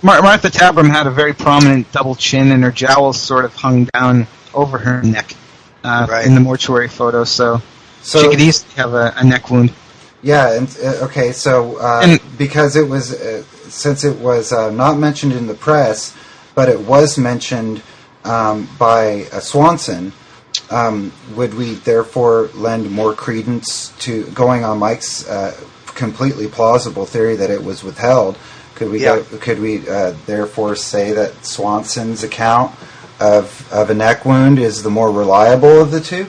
Martha Tabram had a very prominent double chin, and her jowls sort of hung down over her neck in the mortuary photo, so she could easily have a neck wound. Yeah, and okay, so because it was since it was not mentioned in the press, but it was mentioned by Swanson, would we therefore lend more credence to going on Mike's completely plausible theory that it was withheld? Could we therefore say that Swanson's account of a neck wound is the more reliable of the two?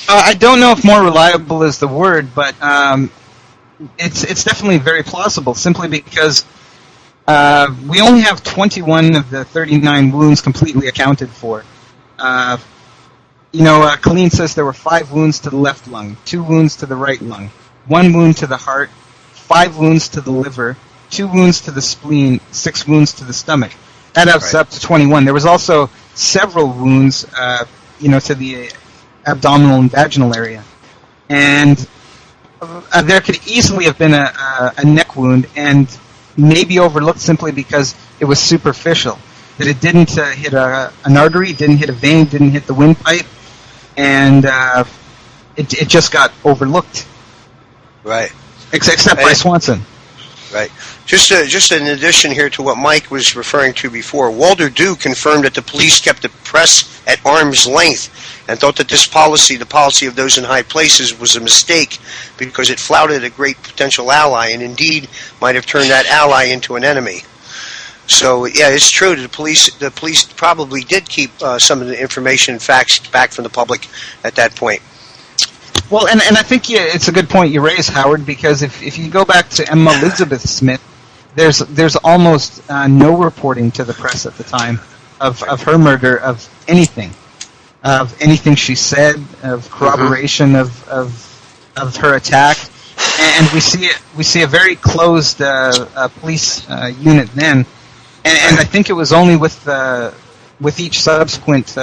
I don't know if more reliable is the word, but it's definitely very plausible, simply because we only have 21 of the 39 wounds completely accounted for. Colleen says there were 5 wounds to the left lung, 2 wounds to the right lung, 1 wound to the heart, 5 wounds to the liver, 2 wounds to the spleen, 6 wounds to the stomach. That adds up to 21. There was also several wounds, to the abdominal and vaginal area. And there could easily have been a neck wound, and maybe overlooked simply because it was superficial. That it didn't hit an artery, didn't hit a vein, didn't hit the windpipe, and it just got overlooked. Right. Except by Swanson. Right. Just in addition here to what Mike was referring to before, Walter Dew confirmed that the police kept the press at arm's length and thought that this policy, the policy of those in high places, was a mistake because it flouted a great potential ally and indeed might have turned that ally into an enemy. So, yeah, it's true. The police probably did keep some of the information and facts back from the public at that point. Well, and I think it's a good point you raise, Howard, because if you go back to Emma Elizabeth Smith, there's almost no reporting to the press at the time of her murder, of anything she said, of corroboration of her attack, and we see a very closed police unit then, and I think it was only with each subsequent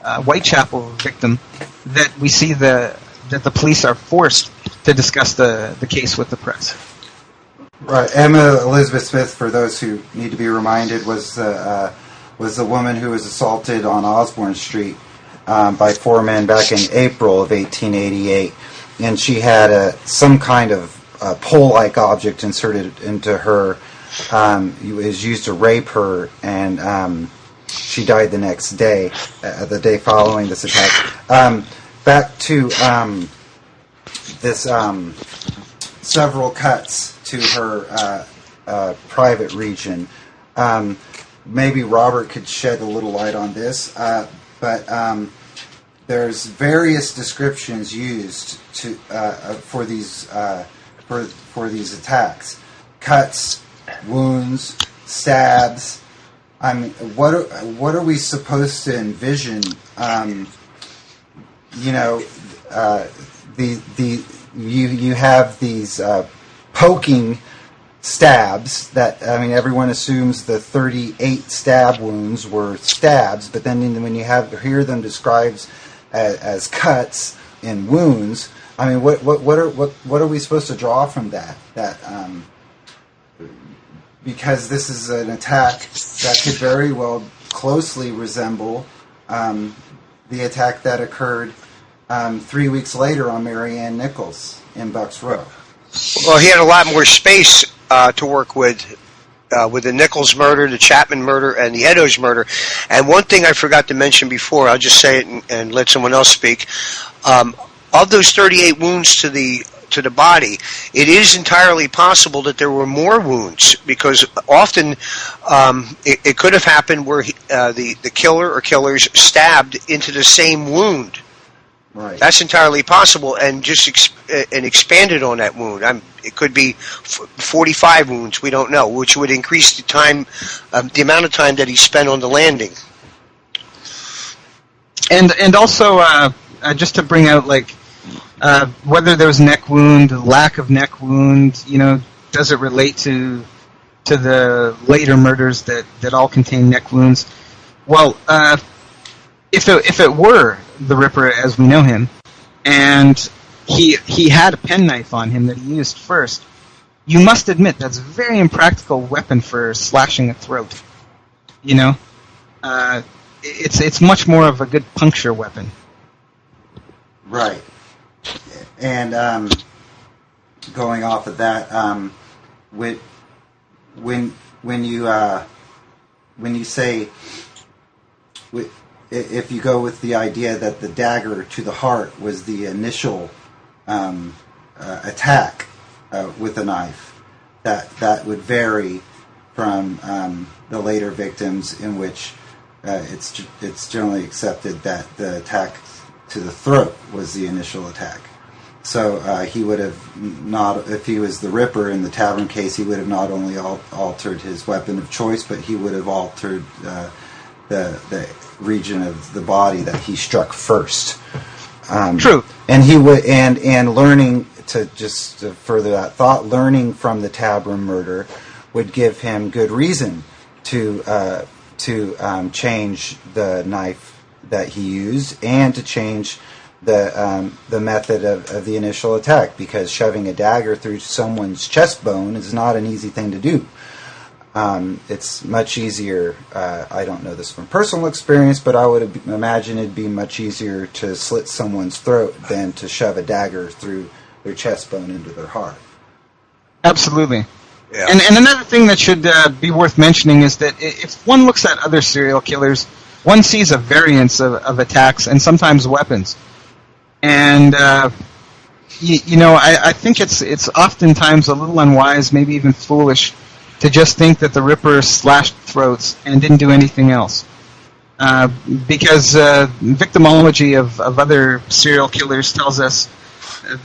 Whitechapel victim that we see that the police are forced to discuss the case with the press. Right. Emma Elizabeth Smith, for those who need to be reminded, was the woman who was assaulted on Osborne Street by 4 men back in April of 1888, and she had some kind of pole-like object inserted into her. It was used to rape her, and she died the next day, the day following this attack. Back to this several cuts to her private region. Maybe Robert could shed a little light on this, but there's various descriptions used to for these attacks: cuts, wounds, stabs. I mean, what are we supposed to envision? You have these poking stabs that, I mean, everyone assumes the 38 stab wounds were stabs, but then when you hear them described as cuts and wounds, I mean, what are we supposed to draw from that? because this is an attack that could very well closely resemble the attack that occurred 3 weeks later on Mary Ann Nichols in Bucks Row. Well, he had a lot more space to work with the Nichols murder, the Chapman murder, and the Eddowes murder. And one thing I forgot to mention before, I'll just say it and let someone else speak. Of those 38 wounds to the body, it is entirely possible that there were more wounds, because often it could have happened where the killer or killers stabbed into the same wound. Right. That's entirely possible, and just expanded on that wound. It could be 45 wounds. We don't know, which would increase the time, the amount of time that he spent on the landing. And also, just to bring out whether there was neck wound, lack of neck wound, does it relate to the later murders that all contain neck wounds? Well, if it were the Ripper as we know him, and he had a penknife on him that he used first, you must admit that's a very impractical weapon for slashing a throat. It's much more of a good puncture weapon. Right. And going off of that, when you say, if you go with the idea that the dagger to the heart was the initial attack with a knife, that would vary from the later victims, in which it's generally accepted that the attack to the throat was the initial attack. So he would have not, if he was the Ripper in the Tabram case, he would have not only altered his weapon of choice, but he would have altered the region of the body that he struck first. True. And he would, and learning to further that thought, learning from the Tabram murder would give him good reason to change the knife that he used, and to change the method of the initial attack, because shoving a dagger through someone's chest bone is not an easy thing to do. It's much easier, I don't know this from personal experience, but I would imagine it'd be much easier to slit someone's throat than to shove a dagger through their chest bone into their heart. Absolutely. Yeah. And another thing that should be worth mentioning is that if one looks at other serial killers, one sees a variance of attacks and sometimes weapons. And, I think it's oftentimes a little unwise, maybe even foolish, to just think that the Ripper slashed throats and didn't do anything else. Because victimology of other serial killers tells us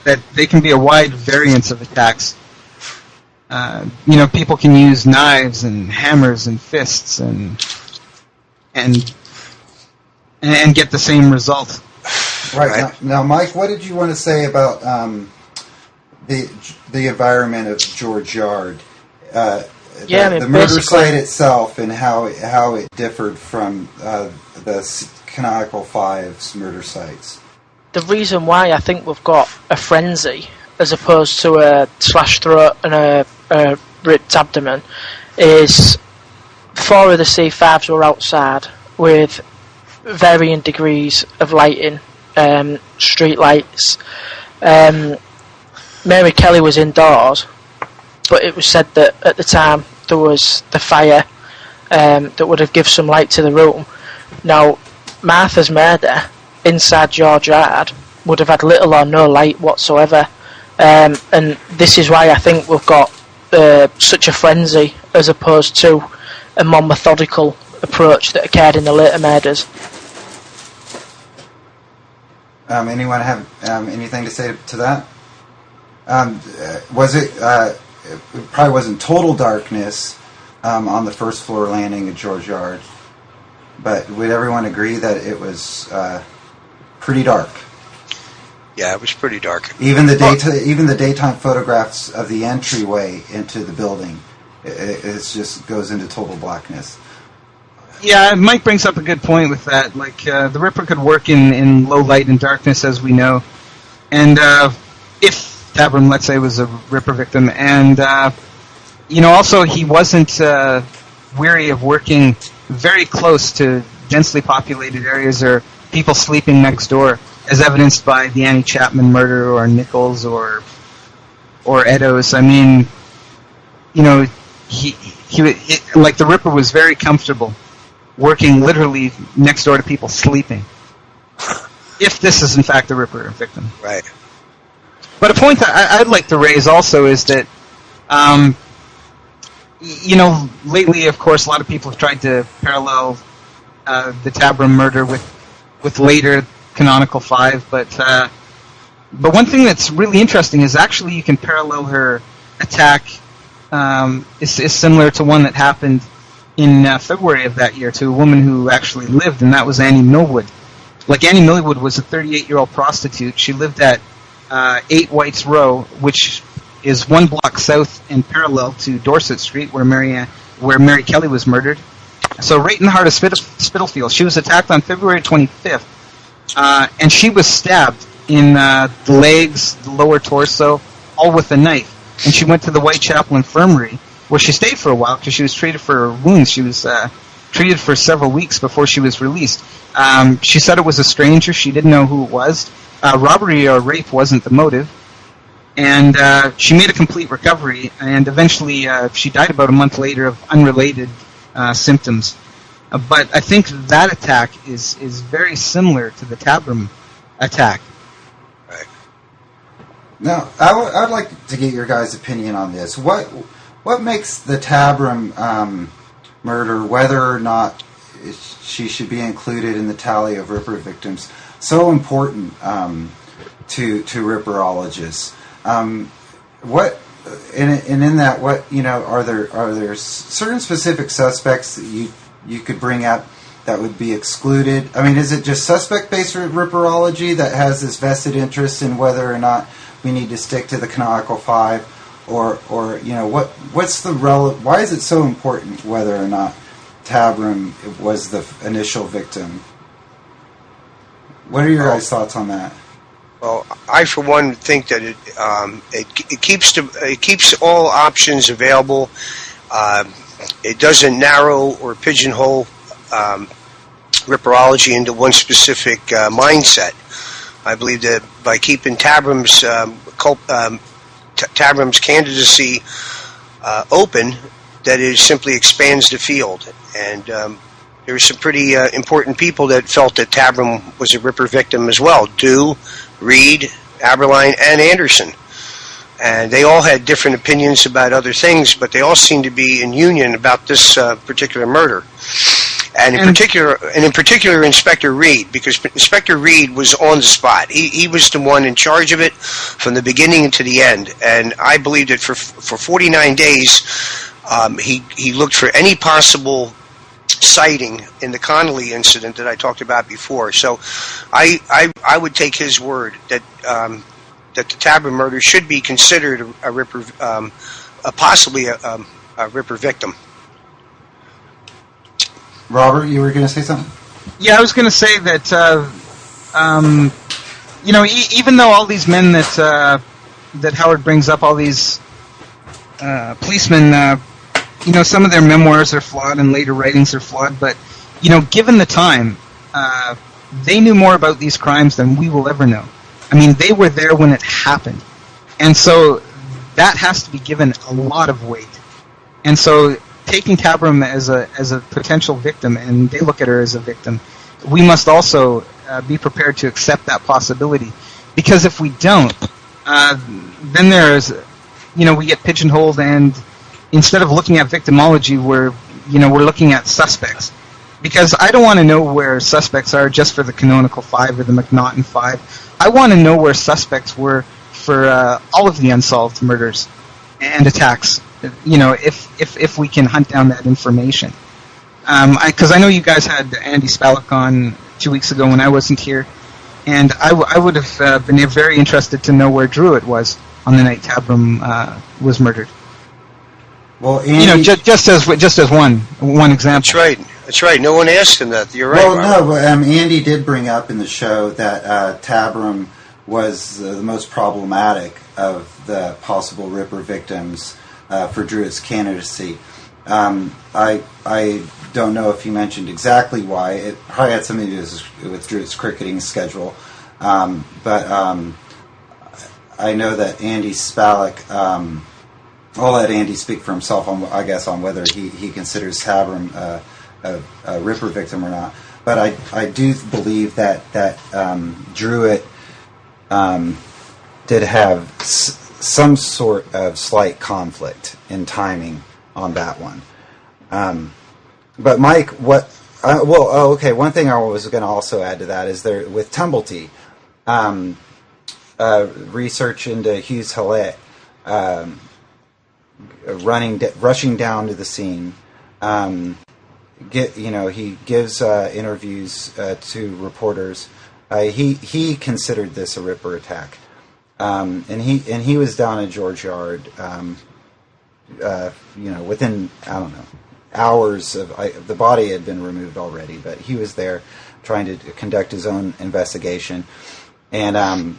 that they can be a wide variance of attacks. People can use knives and hammers and fists and get the same result. Right. Now, Mike, what did you want to say about the environment of George Yard? The murder site itself, and how it differed from the Canonical Five's murder sites. The reason why I think we've got a frenzy as opposed to a slashed throat and a ripped abdomen is 4 of the C5s were outside with varying degrees of lighting, street lights. Mary Kelly was indoors, but it was said that at the time there was the fire that would have given some light to the room. Now, Martha's murder inside George Yard would have had little or no light whatsoever, and this is why I think we've got such a frenzy as opposed to a more methodical approach that occurred in the later murders. Anyone have anything to say to that? Was it? It probably wasn't total darkness on the first floor landing at George Yard, but would everyone agree that it was pretty dark? Yeah, it was pretty dark. Even the daytime photographs of the entryway into the building, it just goes into total blackness. Yeah, Mike brings up a good point with that. Like, the Ripper could work in low light and darkness, as we know. And if Tabram, let's say, was a Ripper victim, and Also he wasn't weary of working very close to densely populated areas or people sleeping next door, as evidenced by the Annie Chapman murder or Nichols or Eddowes. I mean, he like the Ripper was very comfortable working literally next door to people sleeping. If this is in fact the Ripper victim. Right. But a point that I'd like to raise also is that, lately, of course, a lot of people have tried to parallel the Tabram murder with later canonical 5, but one thing that's really interesting is actually you can parallel her attack is similar to one that happened in February of that year to a woman who actually lived, and that was Annie Millwood. Like, Annie Millwood was a 38-year-old prostitute. She lived at 8 White's Row, which is 1 block south and parallel to Dorset Street, where Mary Kelly was murdered. So right in the heart of Spitalfields. She was attacked on February 25th, and she was stabbed in the legs, the lower torso, all with a knife. And she went to the Whitechapel Infirmary, where she stayed for a while because she was treated for her wounds. She was treated for several weeks before she was released. She said it was a stranger. She didn't know who it was. Robbery or rape wasn't the motive. And she made a complete recovery, and eventually she died about a month later of unrelated symptoms. But I think that attack is very similar to the Tabram attack. Right. Now, I'd like to get your guys' opinion on this. What makes the Tabram murder, whether or not she should be included in the tally of Ripper victims, so important to Ripperologists? What and in that, what are there certain specific suspects that you could bring up that would be excluded? I mean, is it just suspect-based Ripperology that has this vested interest in whether or not we need to stick to the canonical 5, or what's the why is it so important whether or not Tabram was the initial victim? What are your guys' thoughts on that? Well, I for one think that it keeps all options available. It doesn't narrow or pigeonhole Ripperology into one specific mindset. I believe that by keeping Tabram's candidacy open, that it simply expands the field. And there were some pretty important people that felt that Tabram was a Ripper victim as well. Dew, Reed, Aberline, and Anderson. And they all had different opinions about other things, but they all seemed to be in union about this particular murder. And in particular, Inspector Reed, because Inspector Reed was on the spot. He was the one in charge of it from the beginning to the end. And I believe that for 49 days, he looked for any possible sighting in the Connolly incident that I talked about before. So I would take his word that the Tabram murder should be considered a Ripper, possibly a Ripper victim. Robert, you were going to say something? Yeah, I was going to say that, even though all these men that Howard brings up, all these policemen, some of their memoirs are flawed and later writings are flawed, but, given the time, they knew more about these crimes than we will ever know. I mean, they were there when it happened. And so that has to be given a lot of weight. And so taking Tabram as a potential victim, and they look at her as a victim, we must also be prepared to accept that possibility. Because if we don't, then there's, we get pigeonholed, and instead of looking at victimology, we're looking at suspects. Because I don't want to know where suspects are just for the canonical 5 or the McNaughton 5. I want to know where suspects were for all of the unsolved murders and attacks. If we can hunt down that information. Because I know you guys had Andy Spalak on 2 weeks ago when I wasn't here, and I would have been very interested to know where Druitt was on the night Tabram was murdered. Well, Andy, just as one example. That's right. No one asked him that. You're right. Well, no, Andy did bring up in the show that Tabram was the most problematic of the possible Ripper victims for Druitt's candidacy. I don't know if he mentioned exactly why. It probably had something to do with Druitt's cricketing schedule. But I know that Andy Spalek, I'll let Andy speak for himself, on whether he considers Tabram a Ripper victim or not. But I do believe that Druitt did have some sort of slight conflict in timing on that one. But Mike, one thing I was going to also add to that is there with Tumblety, research into Hughes Hallett rushing down to the scene. He gives interviews to reporters. He considered this a Ripper attack, and he was down at George Yard. Within hours of the body had been removed already, but he was there trying to conduct his own investigation, so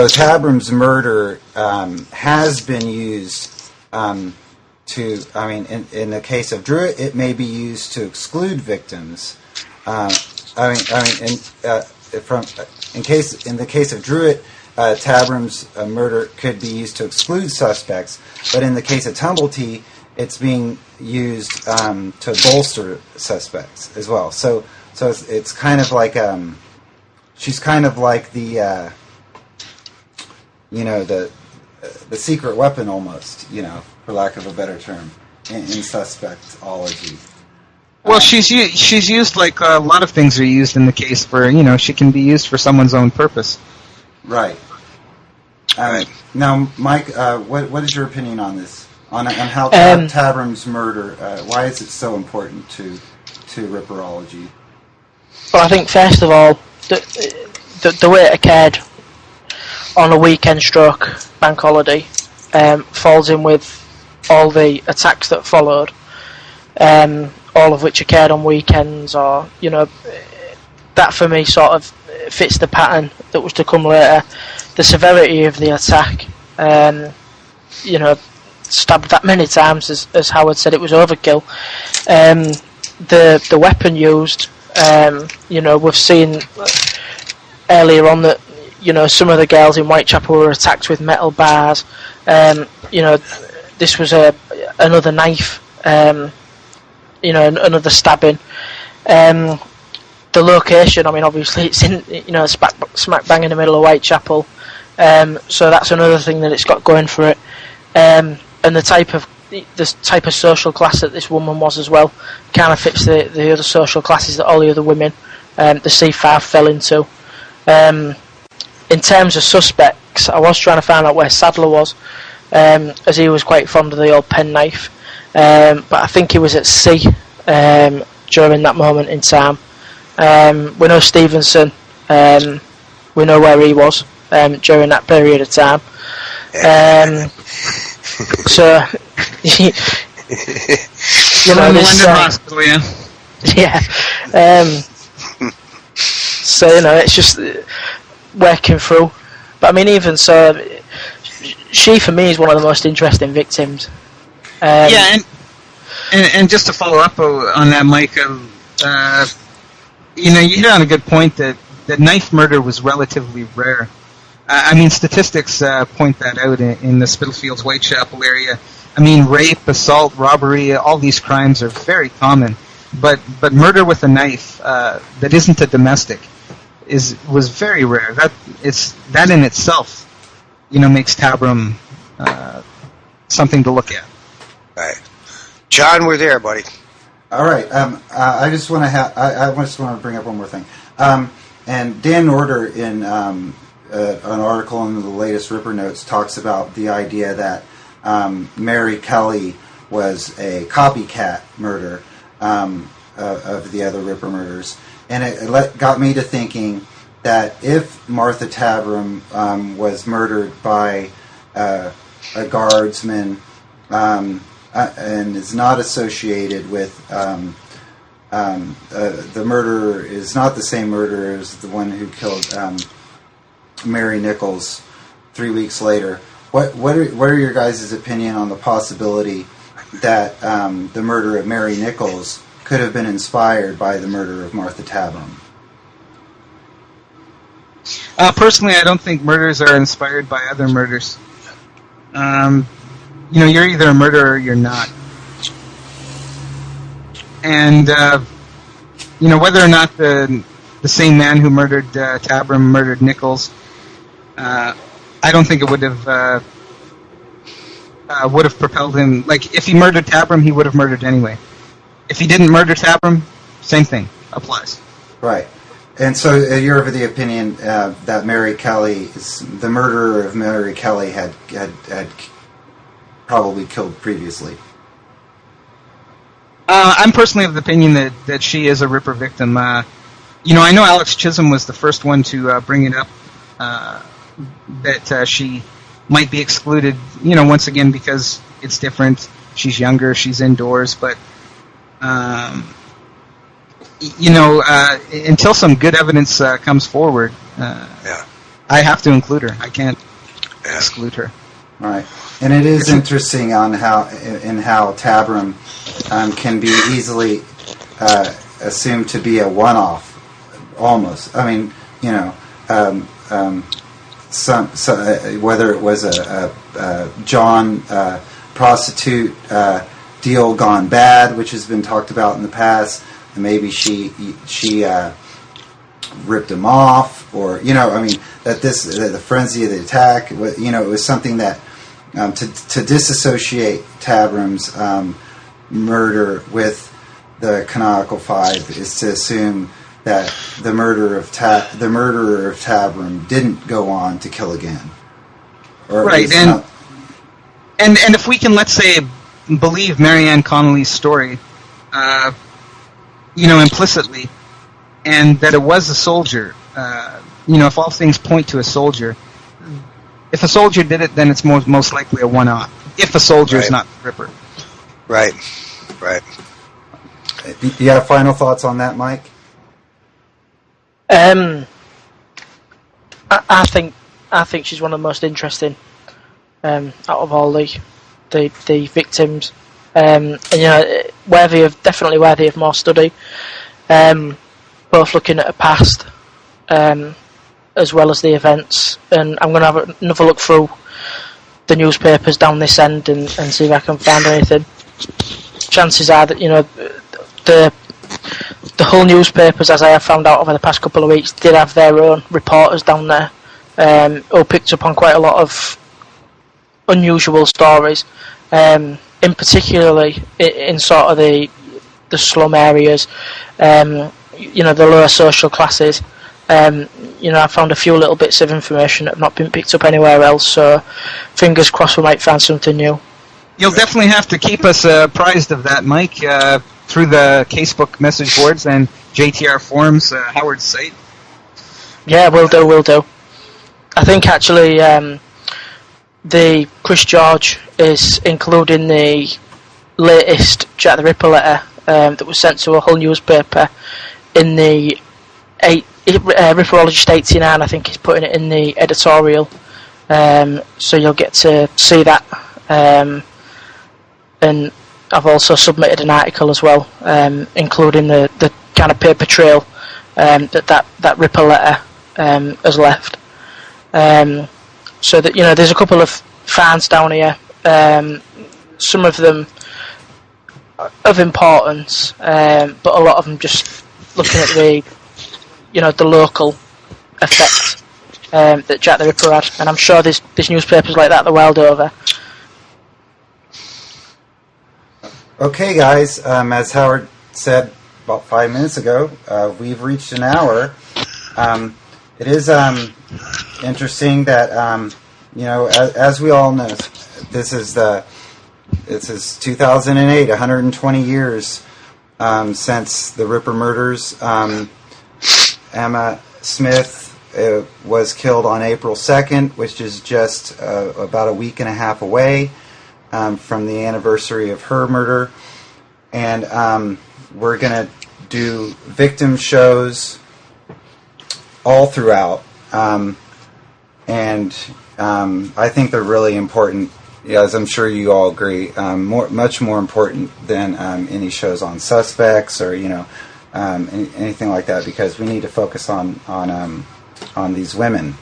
Tabram's murder has been used. In the case of Druitt, it may be used to exclude victims. In the case of Druitt, Tabram's murder could be used to exclude suspects, but in the case of Tumblety, it's being used to bolster suspects as well. So it's kind of like she's kind of like the secret weapon almost, for lack of a better term, in suspectology. Well, she's used like a lot of things are used in the case for, she can be used for someone's own purpose. Right. Now, Mike, what is your opinion on this? On how Tabram's murder, why is it so important to Ripperology? Well, I think first of all, the way it occurred on a weekend stroke bank holiday falls in with all the attacks that followed, all of which occurred on weekends, or that for me sort of fits the pattern that was to come later. The severity of the attack, stabbed that many times, as Howard said, it was overkill. The weapon used, we've seen earlier on that some of the girls in Whitechapel were attacked with metal bars. This was another knife, another stabbing. The location, obviously it's in, smack bang in the middle of Whitechapel. So that's another thing that it's got going for it. And the type of social class that this woman was as well kind of fits the other social classes that all the other women, the C5 fell into. In terms of suspects, I was trying to find out where Sadler was, as he was quite fond of the old penknife. But I think he was at sea during that moment in time. We know Stevenson. We know where he was during that period of time. So, this hospital, yeah. Yeah. So it's just working through. But even so, she for me is one of the most interesting victims. And just to follow up on that, Mike, you hit on a good point that knife murder was relatively rare. Statistics point that out in the Spitalfields, Whitechapel area. Rape, assault, robbery, all these crimes are very common. But murder with a knife that isn't a domestic was very rare. That in itself, makes Tabram something to look at. Right, John, we're there, buddy. All right. I just want to bring up one more thing. And Dan Norder in an article in the latest Ripper Notes talks about the idea that Mary Kelly was a copycat murder of the other Ripper murders, and it got me to thinking that if Martha Tabram was murdered by a guardsman and is not associated with the murderer is not the same murderer as the one who killed Mary Nichols 3 weeks later. What are your guys' opinion on the possibility that the murder of Mary Nichols could have been inspired by the murder of Martha Tabram? Personally, I don't think murders are inspired by other murders. You're either a murderer or you're not. And, whether or not the same man who murdered Tabram murdered Nichols, I don't think it would have propelled him. Like, if he murdered Tabram, he would have murdered anyway. If he didn't murder Tabram, same thing applies. Right. And so you're of the opinion that Mary Kelly, the murderer of Mary Kelly, had probably killed previously. I'm personally of the opinion that she is a Ripper victim. I know Alex Chisholm was the first one to bring it up, that she might be excluded, once again because it's different. She's younger, she's indoors, but until some good evidence comes forward, I have to include her. I can't exclude her. Right, and it is interesting on how Tabram can be easily assumed to be a one-off, almost. I mean, whether it was a John prostitute deal gone bad, which has been talked about in the past. Maybe she ripped him off, or that the frenzy of the attack. It was something that to disassociate Tabram's murder with the canonical five is to assume that the murderer of Tabram didn't go on to kill again. Right, and if we can, let's say, believe Marianne Connolly's story, implicitly, and that it was a soldier, if all things point to a soldier, if a soldier did it, then it's most likely a one-off. If a soldier is not the Ripper. Right. You have final thoughts on that, Mike? I think she's one of the most interesting out of all the victims. Definitely worthy of more study. Both looking at her past, as well as the events. And I'm going to have another look through the newspapers down this end and see if I can find anything. Chances are that the whole newspapers, as I have found out over the past couple of weeks, did have their own reporters down there, who picked up on quite a lot of unusual stories. In particularly in sort of the slum areas, the lower social classes. I found a few little bits of information that have not been picked up anywhere else, so fingers crossed we might find something new. You'll definitely have to keep us apprised of that, Mike, through the Casebook message boards and JTR forums, Howard's site. Yeah, will do. I think actually the Chris George is including the latest Jack the Ripper letter that was sent to a whole newspaper in the Ripperologist 89. I think he's putting it in the editorial, so you'll get to see that. And I've also submitted an article as well, including the kind of paper trail that Ripper letter has left. So that there's a couple of fans down here, some of them of importance, but a lot of them just looking at the local effect that Jack the Ripper had, and I'm sure there's newspapers like that the world over. Okay, guys, as Howard said about 5 minutes ago, we've reached an hour. It is interesting that as we all know, this is 2008, 120 years since the Ripper murders. Emma Smith was killed on April 2nd, which is just about a week and a half away from the anniversary of her murder. And we're going to do victim shows all throughout. And I think they're really important. As I'm sure you all agree, much more important than any shows on suspects or anything like that, because we need to focus on these women.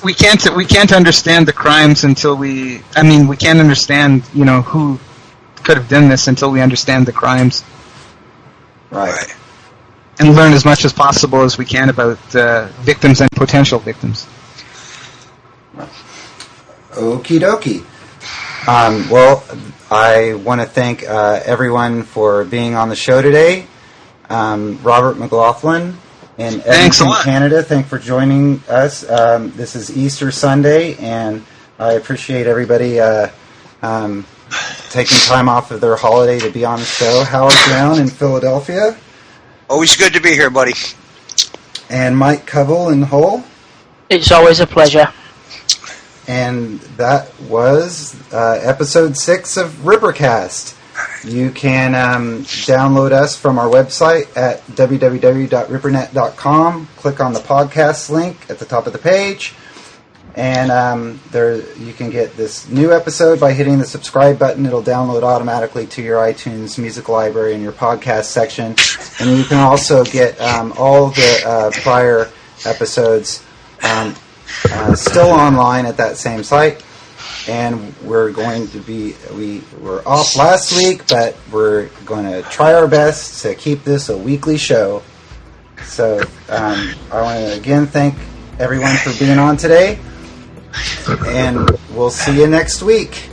We can't understand the crimes until we can't understand who could have done this until we understand the crimes. Right. And learn as much as possible as we can about victims and potential victims. Okie dokie. Well, I want to thank everyone for being on the show today. Robert McLaughlin in Edmonton, Canada, thanks for joining us. This is Easter Sunday, and I appreciate everybody taking time off of their holiday to be on the show. Howard Brown in Philadelphia. Always good to be here, buddy. And Mike Covell in Hull. It's always a pleasure. And that was episode 6 of Rippercast. You can download us from our website at www.rippernet.com. Click on the podcast link at the top of the page. And there you can get this new episode by hitting the subscribe button. It'll download automatically to your iTunes music library in your podcast section. And you can also get all the prior episodes still online at that same site. And we're going to be, we were off last week, but we're going to try our best to keep this a weekly show. So I want to again thank everyone for being on today. And we'll see you next week.